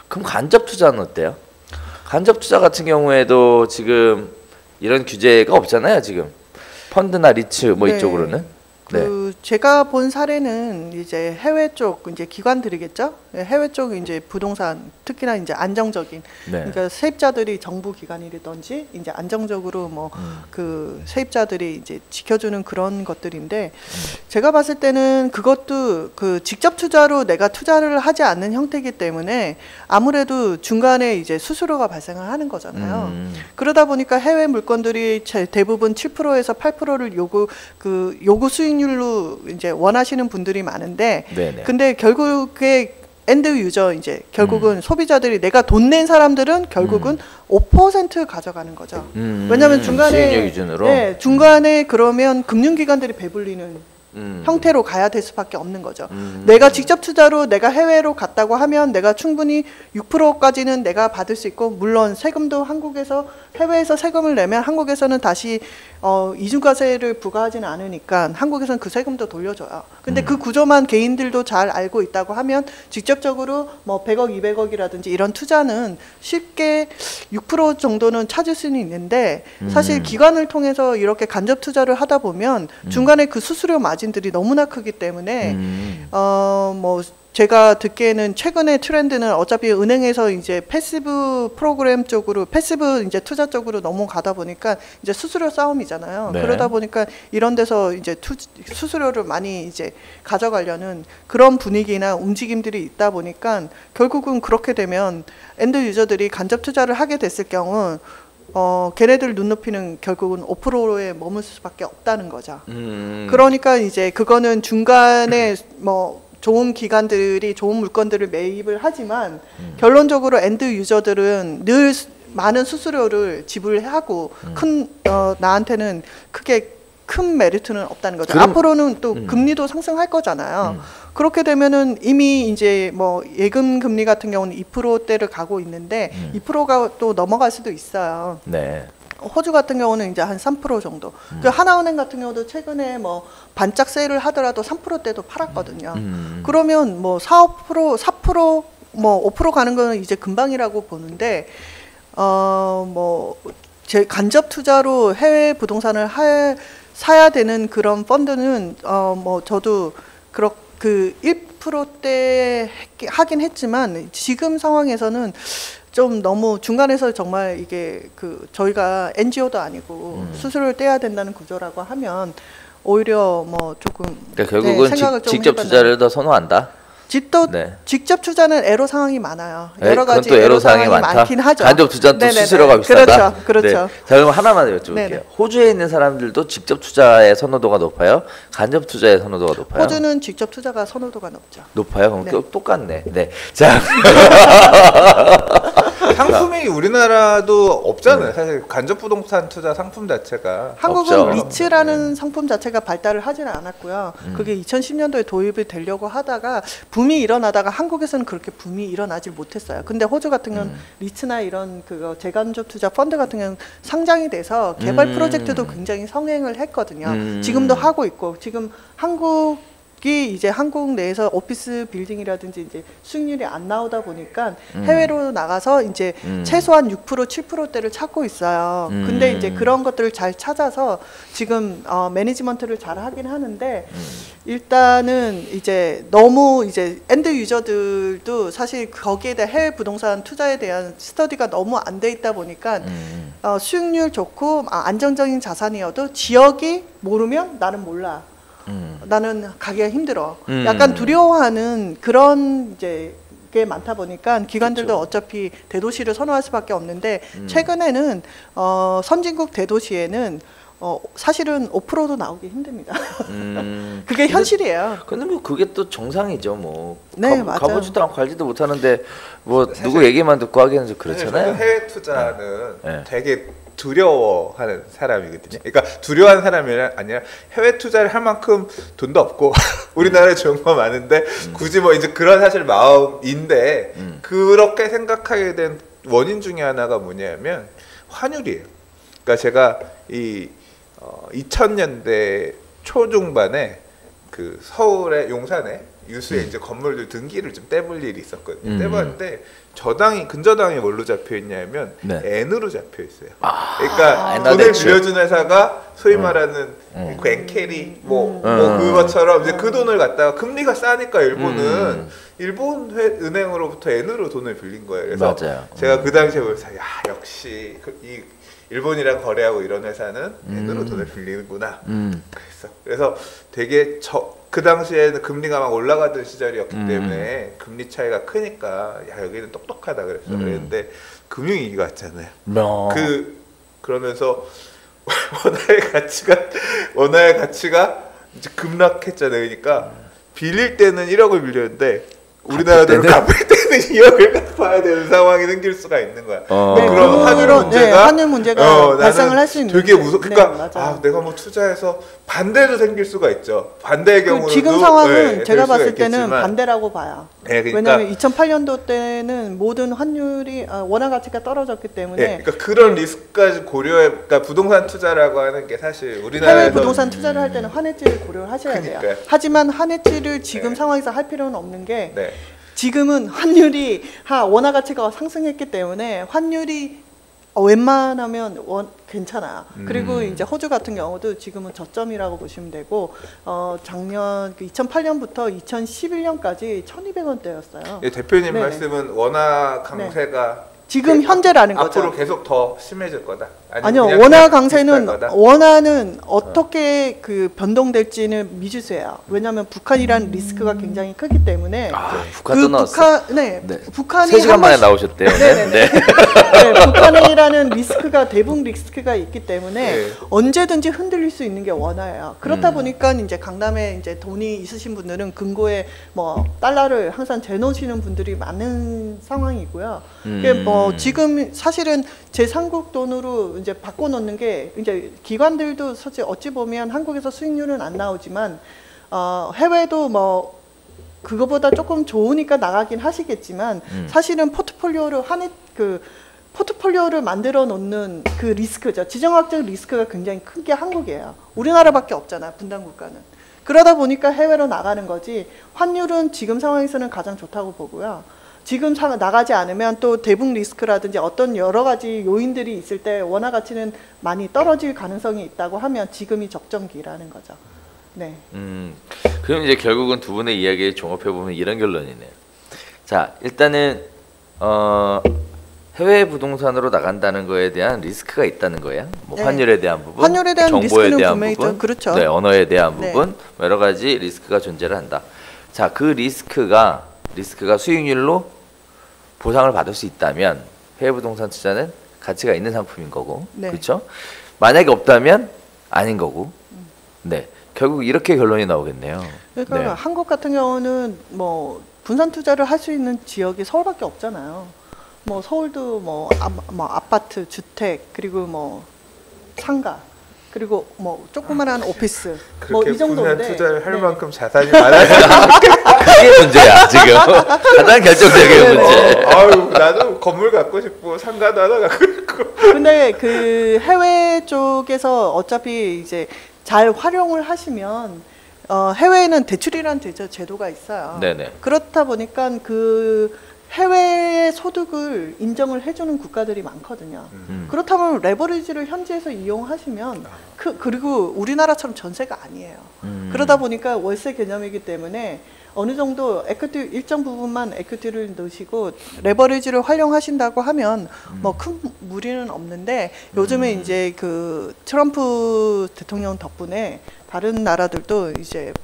그럼 간접 투자는 어때요? 간접 투자 같은 경우에도 지금 이런 규제가 없잖아요. 지금 펀드나 리츠 뭐 이쪽으로는. 제가 본 사례는 이제 해외 쪽 이제 기관들이겠죠. 해외 쪽 이제 부동산 특히나 이제 안정적인 그러니까 세입자들이 정부 기관이라든지 이제 안정적으로 뭐 그 세입자들이 이제 지켜주는 그런 것들인데 제가 봤을 때는 그것도 그 직접 투자로 내가 투자를 하지 않는 형태이기 때문에 아무래도 중간에 이제 수수료가 발생을 하는 거잖아요. 그러다 보니까 해외 물건들이 대부분 7%에서 8%를 요구 수익률로 이제 원하시는 분들이 많은데 근데 결국에 엔드 유저 이제 결국은 소비자들이 내가 돈 낸 사람들은 결국은 5% 가져가는 거죠. 왜냐하면 중간에 중간에 그러면 금융기관들이 배불리는 형태로 가야 될 수밖에 없는 거죠. 내가 직접 투자로 내가 해외로 갔다고 하면 내가 충분히 6%까지는 내가 받을 수 있고 물론 세금도 한국에서 해외에서 세금을 내면 한국에서는 다시 이중과세를 부과하지는 않으니까 한국에서는 그 세금도 돌려줘요. 근데 그 구조만 개인들도 잘 알고 있다고 하면 직접적으로 뭐 100억, 200억이라든지 이런 투자는 쉽게 6% 정도는 찾을 수는 있는데 사실 기관을 통해서 이렇게 간접 투자를 하다 보면 중간에 그 수수료 마진들이 너무나 크기 때문에 뭐 제가 듣기에는 최근의 트렌드는 어차피 은행에서 이제 패시브 프로그램 쪽으로 패시브 이제 투자 쪽으로 넘어가다 보니까 이제 수수료 싸움이잖아요. 그러다 보니까 이런 데서 이제 수수료를 많이 이제 가져가려는 그런 분위기나 움직임들이 있다 보니까 결국은 그렇게 되면 엔드 유저들이 간접 투자를 하게 됐을 경우 걔네들 눈높이는 결국은 5%에 머물 수밖에 없다는 거죠. 그러니까 이제 그거는 중간에 뭐 좋은 기관들이 좋은 물건들을 매입을 하지만 결론적으로 엔드 유저들은 늘 많은 수수료를 지불하고 나한테는 크게 큰 메리트는 없다는 거죠. 앞으로는 또 금리도 상승할 거잖아요. 그렇게 되면은 이미 이제 뭐 예금 금리 같은 경우는 2%대를 가고 있는데 2%가 또 넘어갈 수도 있어요. 네. 호주 같은 경우는 이제 한 3% 정도. 그 하나은행 같은 경우도 최근에 뭐 반짝 세일을 하더라도 3%대도 팔았거든요. 그러면 뭐 4% 뭐 5% 가는 거는 이제 금방이라고 보는데 뭐 제 간접 투자로 해외 부동산을 사야 되는 그런 펀드는 뭐 저도 그 1%대 하긴 했지만 지금 상황에서는 좀 너무 중간에서 정말 이게 그 저희가 NGO도 아니고 수수료를 떼야 된다는 구조라고 하면 오히려 뭐 조금 그러니까 결국은 직접 투자를 더 선호한다. 직접 투자는 애로 사항이 많아요. 네, 여러 가지 또 애로 사항이 많긴 하죠. 간접 투자는 또 수수료가 비싸다. 그렇죠. 네. 자, 그럼 하나만 여쭤볼게요. 네네. 호주에 있는 사람들도 직접 투자의 선호도가 높아요? 간접 투자의 선호도가 높아요? 호주는 직접 투자가 선호도가 높죠. 높아요? 그럼 똑같네. 네. 자. 상품이 우리나라도 없잖아요. 사실 간접 부동산 투자 상품 자체가 한국은 없죠. 리츠라는 상품 자체가 발달을 하지는 않았고요. 그게 2010년도에 도입이 되려고 하다가 붐이 일어나다가 한국에서는 그렇게 붐이 일어나질 못했어요. 근데 호주 같은 경우는 리츠나 이런 그거 재간접 투자 펀드 같은 경우는 상장이 돼서 개발 프로젝트도 굉장히 성행을 했거든요. 지금도 하고 있고 지금 이제 한국 내에서 오피스 빌딩이라든지 이제 수익률이 안 나오다 보니까 해외로 나가서 이제 최소한 6% 7%대를 찾고 있어요. 근데 이제 그런 것들을 잘 찾아서 지금 매니지먼트를 잘 하긴 하는데 일단은 이제 너무 이제 엔드 유저들도 사실 거기에 대한 해외 부동산 투자에 대한 스터디가 너무 안 돼 있다 보니까 수익률 좋고 안정적인 자산이어도 지역이 모르면 나는 몰라. 나는 가기가 힘들어. 약간 두려워하는 그런 이제 게 많다 보니까 기관들도 그렇죠. 어차피 대도시를 선호할 수밖에 없는데 최근에는 선진국 대도시에는 사실은 5%도 나오기 힘듭니다. 그게 현실이에요. 근데 뭐 그게 또 정상이죠. 뭐 네, 맞아요. 가보지도 않고 알지도 못하는데 뭐 누구 얘기만 듣고 하기는 좀 그렇잖아요. 해외 투자는 되게 두려워하는 사람이거든요. 그러니까 두려워하는 사람이 아니라 해외 투자를 할 만큼 돈도 없고 우리나라에 좋은 거 많은데 굳이 뭐 이제 그런 사실 마음인데 그렇게 생각하게 된 원인 중에 하나가 뭐냐면 환율이에요. 그러니까 제가 이 2000년대 초중반에 그 서울의 용산에 유수에 이제 건물들 등기를 좀 떼볼 일이 있었거든요. 떼봤는데 저당이 근저당이 뭘로 잡혀 있냐면 N으로 잡혀 있어요. 그러니까 돈을 빌려준 회사가 소위 말하는 그 엔캐리 그것처럼 이제 그 돈을 갖다가 금리가 싸니까 일본은 일본 은행으로부터 N으로 돈을 빌린 거예요. 그래서 맞아요. 제가 그 당시에 보면서 역시 이 일본이랑 거래하고 이런 회사는 N으로 돈을 빌리는구나. 그래서 되게 그 당시에는 금리가 막 올라가던 시절이었기 때문에 금리 차이가 크니까 여기는 똑똑하다 그랬는데 금융위기가 왔잖아요. 그러면서 원화의 가치가 이제 급락했잖아요. 그러니까 빌릴 때는 1억을 빌렸는데 우리나라 돈을 갚을 때는 2억을 갚아야 되는 상황이 생길 수가 있는 거야. 그런 환율 문제가 발생을 할 수 있는. 되게 그러니까 내가 뭐 투자해서 반대도 생길 수가 있죠. 반대의 경우는 지금 상황은 제가 봤을 때는 반대라고 봐요. 그러니까 왜냐하면 2008년도 때는 모든 환율이 원화 가치가 떨어졌기 때문에. 그러니까 그런 리스크까지 고려해. 그러니까 부동산 투자라고 하는 게 사실 우리나라에서 해외 부동산 투자를 할 때는 환해지를 고려를 하셔야 돼요. 하지만 환해지를 지금 상황에서 할 필요는 없는 게 지금은 환율이 원화 가치가 상승했기 때문에 환율이 웬만하면 괜찮아요. 그리고 이제 호주 같은 경우도 지금은 저점이라고 보시면 되고 작년 2008년부터 2011년까지 1,200원대였어요. 대표님 말씀은 원화 강세가 지금 현재라는 거죠. 앞으로 계속 더 심해질 거다. 아니요, 원화 강세는 원화는 어떻게 그 변동될지는 미지수예요. 왜냐하면 북한이라는 리스크가 굉장히 크기 때문에. 북한도 나왔어. 북한이 3시간 만에 나오셨대요. 북한이라는 리스크가 대북 리스크가 있기 때문에 언제든지 흔들릴 수 있는 게 원화예요. 그렇다 보니까 이제 강남에 이제 돈이 있으신 분들은 금고에 뭐 달러를 항상 재놓으시는 분들이 많은 상황이고요. 뭐 지금 사실은 제3국 돈으로 이제 바꿔놓는 게 이제 기관들도 사실 어찌 보면 한국에서 수익률은 안 나오지만 해외도 뭐 그거보다 조금 좋으니까 나가긴 하시겠지만 사실은 포트폴리오를 포트폴리오를 만들어 놓는 그 리스크죠. 지정학적 리스크가 굉장히 큰 게 한국이에요. 우리나라밖에 없잖아요. 분단 국가는. 그러다 보니까 해외로 나가는 거지. 환율은 지금 상황에서는 가장 좋다고 보고요. 지금 나가지 않으면 또 대북 리스크라든지 어떤 여러 가지 요인들이 있을 때 원화 가치는 많이 떨어질 가능성이 있다고 하면 지금이 적정기라는 거죠. 네. 그럼 이제 결국은 두 분의 이야기를 종합해 보면 이런 결론이네요. 자, 일단은 해외 부동산으로 나간다는 거에 대한 리스크가 있다는 거예요. 뭐 네. 환율에 대한 부분, 환율에 대한 정보에 대한 부분, 그렇죠. 네, 언어에 대한 부분, 뭐 여러 가지 리스크가 존재를 한다. 자, 그 리스크가 수익률로 보상을 받을 수 있다면 해외 부동산 투자는 가치가 있는 상품인 거고, 네. 그렇죠? 만약에 없다면 아닌 거고, 네, 결국 이렇게 결론이 나오겠네요. 그러니까 네. 한국 같은 경우는 뭐 분산 투자를 할 수 있는 지역이 서울밖에 없잖아요. 뭐 서울도 뭐 아파트, 주택, 그리고 뭐 상가, 그리고 뭐 조그만한 오피스, 뭐 이 정도인데 분산 투자를 할 만큼 자산이 많아요. 그게 문제야 지금. 가장 결정적인 문제. 아유, 나도 건물 갖고 싶고 상가도 하나 갖고 싶고. 근데 그 해외 쪽에서 어차피 이제 잘 활용을 하시면 해외에는 대출이라는 제도가 있어요. 네네. 그렇다 보니까 그 해외의 소득을 인정을 해주는 국가들이 많거든요. 그렇다면 레버리지를 현지에서 이용하시면 그리고 우리나라처럼 전세가 아니에요. 그러다 보니까 월세 개념이기 때문에 어느 정도 에퀴티 일정 부분만 에퀴티를 넣으시고 레버리지를 활용하신다고 하면 뭐 큰 무리는 없는데 요즘에 이제 그 트럼프 대통령 덕분에 다른 나라들도 이제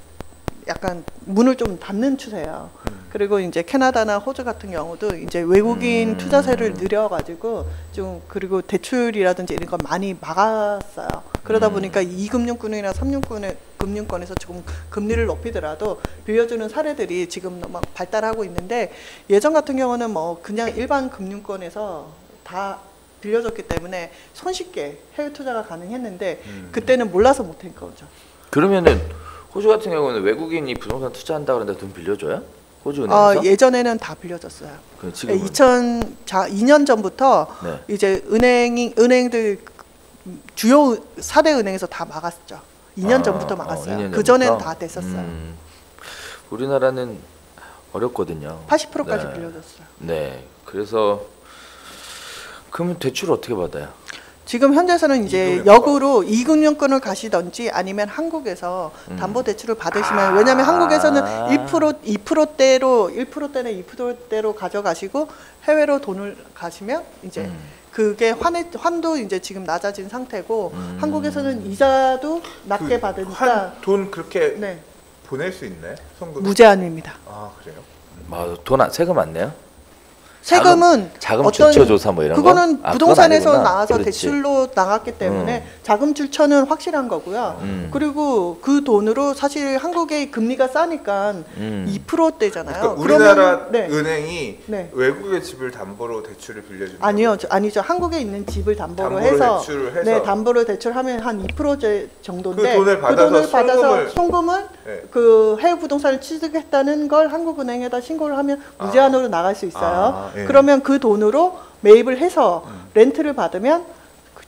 약간 문을 좀 닫는 추세예요. 그리고 이제 캐나다나 호주 같은 경우도 이제 외국인 투자세를 늘려가지고 좀 그리고 대출이라든지 이런 거 많이 막았어요. 그러다 보니까 2금융권이나 3금융권에서 조금 금리를 높이더라도 빌려주는 사례들이 지금 막 발달하고 있는데 예전 같은 경우는 뭐 그냥 일반 금융권에서 다 빌려줬기 때문에 손쉽게 해외 투자가 가능했는데 그때는 몰라서 못한 거죠. 그러면은 호주 같은 경우는 외국인이 부동산 투자한다 그러는데 돈 빌려줘요? 호주 은행에서? 예전에는 다 빌려줬어요. 지금은? 2년 전부터 네. 이제 은행들 주요 4대 은행에서 다 막았죠. 2년 전부터 막았어요. 그 전엔 다 됐었어요. 우리나라는 어렵거든요. 80%까지 네. 빌려줬어요. 네, 그래서 그러면 대출 어떻게 받아요? 지금 현재서는 이제 역으로 2금융권을 가시던지 아니면 한국에서 담보대출을 받으시면 왜냐하면 한국에서는 2%대로 1%대나 2%대로 가져가시고 해외로 돈을 가시면 이제 그게 환도 이제 지금 낮아진 상태고 한국에서는 이자도 낮게 받으니까 돈 그렇게 네. 보낼 수 있나요? 무제한입니다. 아 그래요? 세금 안 내요? 세금은 자금 출처 조사 뭐 이런 그거는 거? 부동산에서 나와서 그렇지. 대출로 나갔기 때문에 자금 출처는 확실한 거고요. 그리고 그 돈으로 사실 한국의 금리가 싸니까 2%대잖아요. 그러니까 우리나라 네. 은행이 네. 외국의 집을 담보로 대출을 빌려주는 아니죠. 한국에 있는 집을 담보로 해서 네, 담보로 대출하면 한 2% 정도인데 그 돈을 받아서 송금을 네. 그 해외 부동산을 취득했다는 걸 한국은행에다 신고를 하면 무제한으로 나갈 수 있어요. 예. 그러면 그 돈으로 매입을 해서 렌트를 받으면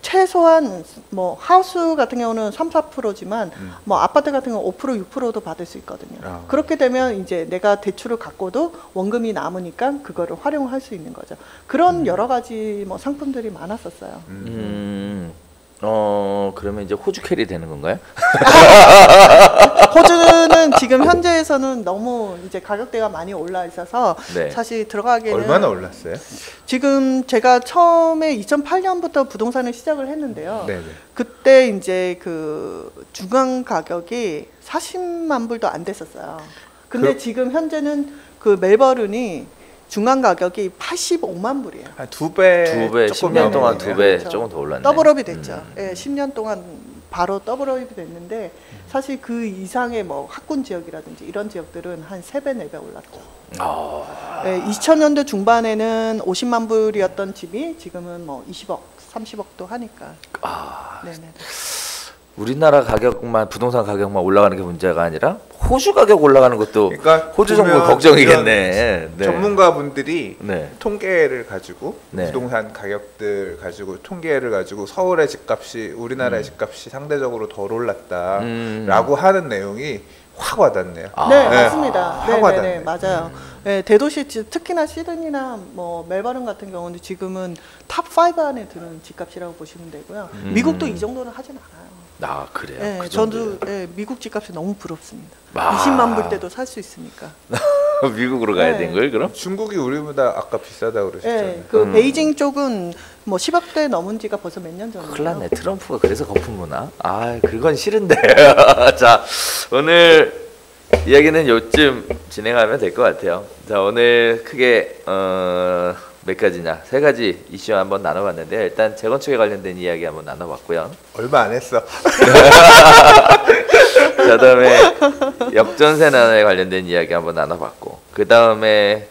최소한 뭐 하우스 같은 경우는 3-4%지만 뭐 아파트 같은 경우 5% 6%도 받을 수 있거든요. 그렇게 되면 이제 내가 대출을 갖고도 원금이 남으니까 그거를 활용할 수 있는 거죠. 그런 여러 가지 뭐 상품들이 많았었어요. 그러면 이제 호주 캐리 되는 건가요? 호주는 지금 현재에서는 너무 이제 가격대가 많이 올라 있어서 네. 사실 들어가기에는 얼마나 올랐어요? 지금 제가 처음에 2008년부터 부동산을 시작을 했는데요. 네네. 그때 이제 그 중간 가격이 40만 불도 안 됐었어요. 근데 지금 현재는 그 멜버른이 중간 가격이 85만 불이에요. 한 2배 10년 동안 2배 그렇죠. 조금 더 올랐네. 더블업이 됐죠. 예, 10년 동안 바로 더블업이 됐는데 사실 그 이상의 뭐 학군 지역이라든지 이런 지역들은 한 3배, 4배 올랐죠. 네, 2000년대 중반에는 50만 불이었던 집이 지금은 뭐 20억, 30억도 하니까. 네네. 우리나라 가격만 부동산 가격만 올라가는 게 문제가 아니라 호주 가격 올라가는 것도 그러니까 호주 정부 걱정이겠네. 네. 전문가분들이 네. 통계를 가지고 네. 부동산 가격들 가지고 통계를 가지고 서울의 집값이 우리나라의 집값이 상대적으로 덜 올랐다라고 하는 내용이 확 와닿네요. 네, 맞습니다. 네, 맞아요. 네, 대도시 특히나 시드니나 뭐 멜버른 같은 경우는 지금은 탑 5 안에 드는 집값이라고 보시면 되고요. 미국도 이 정도는 하진 않아요. 그래요? 네, 그 저도 미국 집값이 너무 부럽습니다. 20만 불 때도 살 수 있으니까. 미국으로 가야 된 거예요, 그럼? 중국이 우리보다 아까 비싸다고 그러셨잖아요. 네, 그 베이징 쪽은 뭐 10억대 넘은 지가 벌써 몇 년 전이에요. 큰일 났네. 트럼프가 그래서 거품구나. 그건 싫은데. 자, 오늘 이야기는 요쯤 진행하면 될 것 같아요. 자, 오늘 크게 몇 가지냐? 3가지 이슈 한번 나눠봤는데 일단 재건축에 관련된 이야기 한번 나눠봤고요. 얼마 안 했어. 자, 다음에 역전세난에 관련된 이야기 한번 나눠봤고, 그 다음에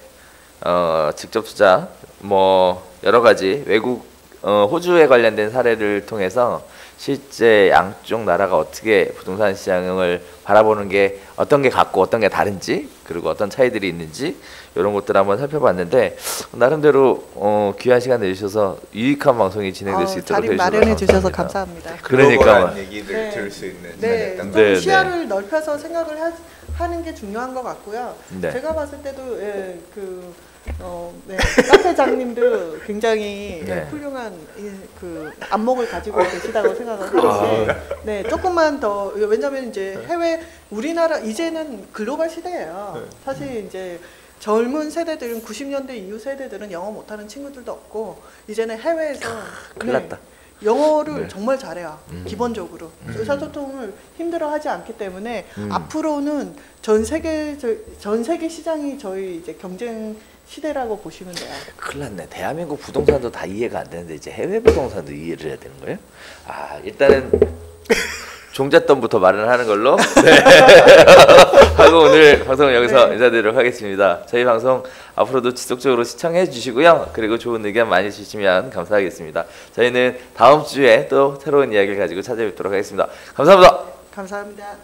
직접 투자 뭐 여러 가지 외국 호주에 관련된 사례를 통해서 실제 양쪽 나라가 어떻게 부동산 시장을 바라보는 게 어떤 게 같고 어떤 게 다른지, 그리고 어떤 차이들이 있는지 이런 것들 한번 살펴봤는데 나름대로 귀한 시간 내주셔서 유익한 방송이 진행될 수 있도록 자리 마련해 주셔서 감사합니다. 그러니까 얘기를 들을 수 있는 좀 시야를 넓혀서 생각을 하는 게 중요한 것 같고요. 네. 제가 봤을 때도 카페장님도 굉장히 훌륭한 그 안목을 가지고 계시다고 생각을 하는데, 조금만 더, 왜냐하면 이제 우리나라 이제는 글로벌 시대예요. 사실 이제 젊은 세대들은 90년대 이후 세대들은 영어 못하는 친구들도 없고 이제는 해외에서 큰일 났다. 영어를 정말 잘해요. 기본적으로 의사소통을 힘들어하지 않기 때문에 앞으로는 전 세계 시장이 저희 이제 경쟁 시대라고 보시면 돼요. 큰일 났네. 대한민국 부동산도 다 이해가 안 되는데 이제 해외 부동산도 이해를 해야 되는 거예요? 일단은 종잣돈부터 마련하는 걸로 하고 오늘 방송은 여기서 인사드리도록 하겠습니다. 저희 방송 앞으로도 지속적으로 시청해 주시고요. 그리고 좋은 의견 많이 주시면 감사하겠습니다. 저희는 다음 주에 또 새로운 이야기를 가지고 찾아뵙도록 하겠습니다. 감사합니다. 감사합니다.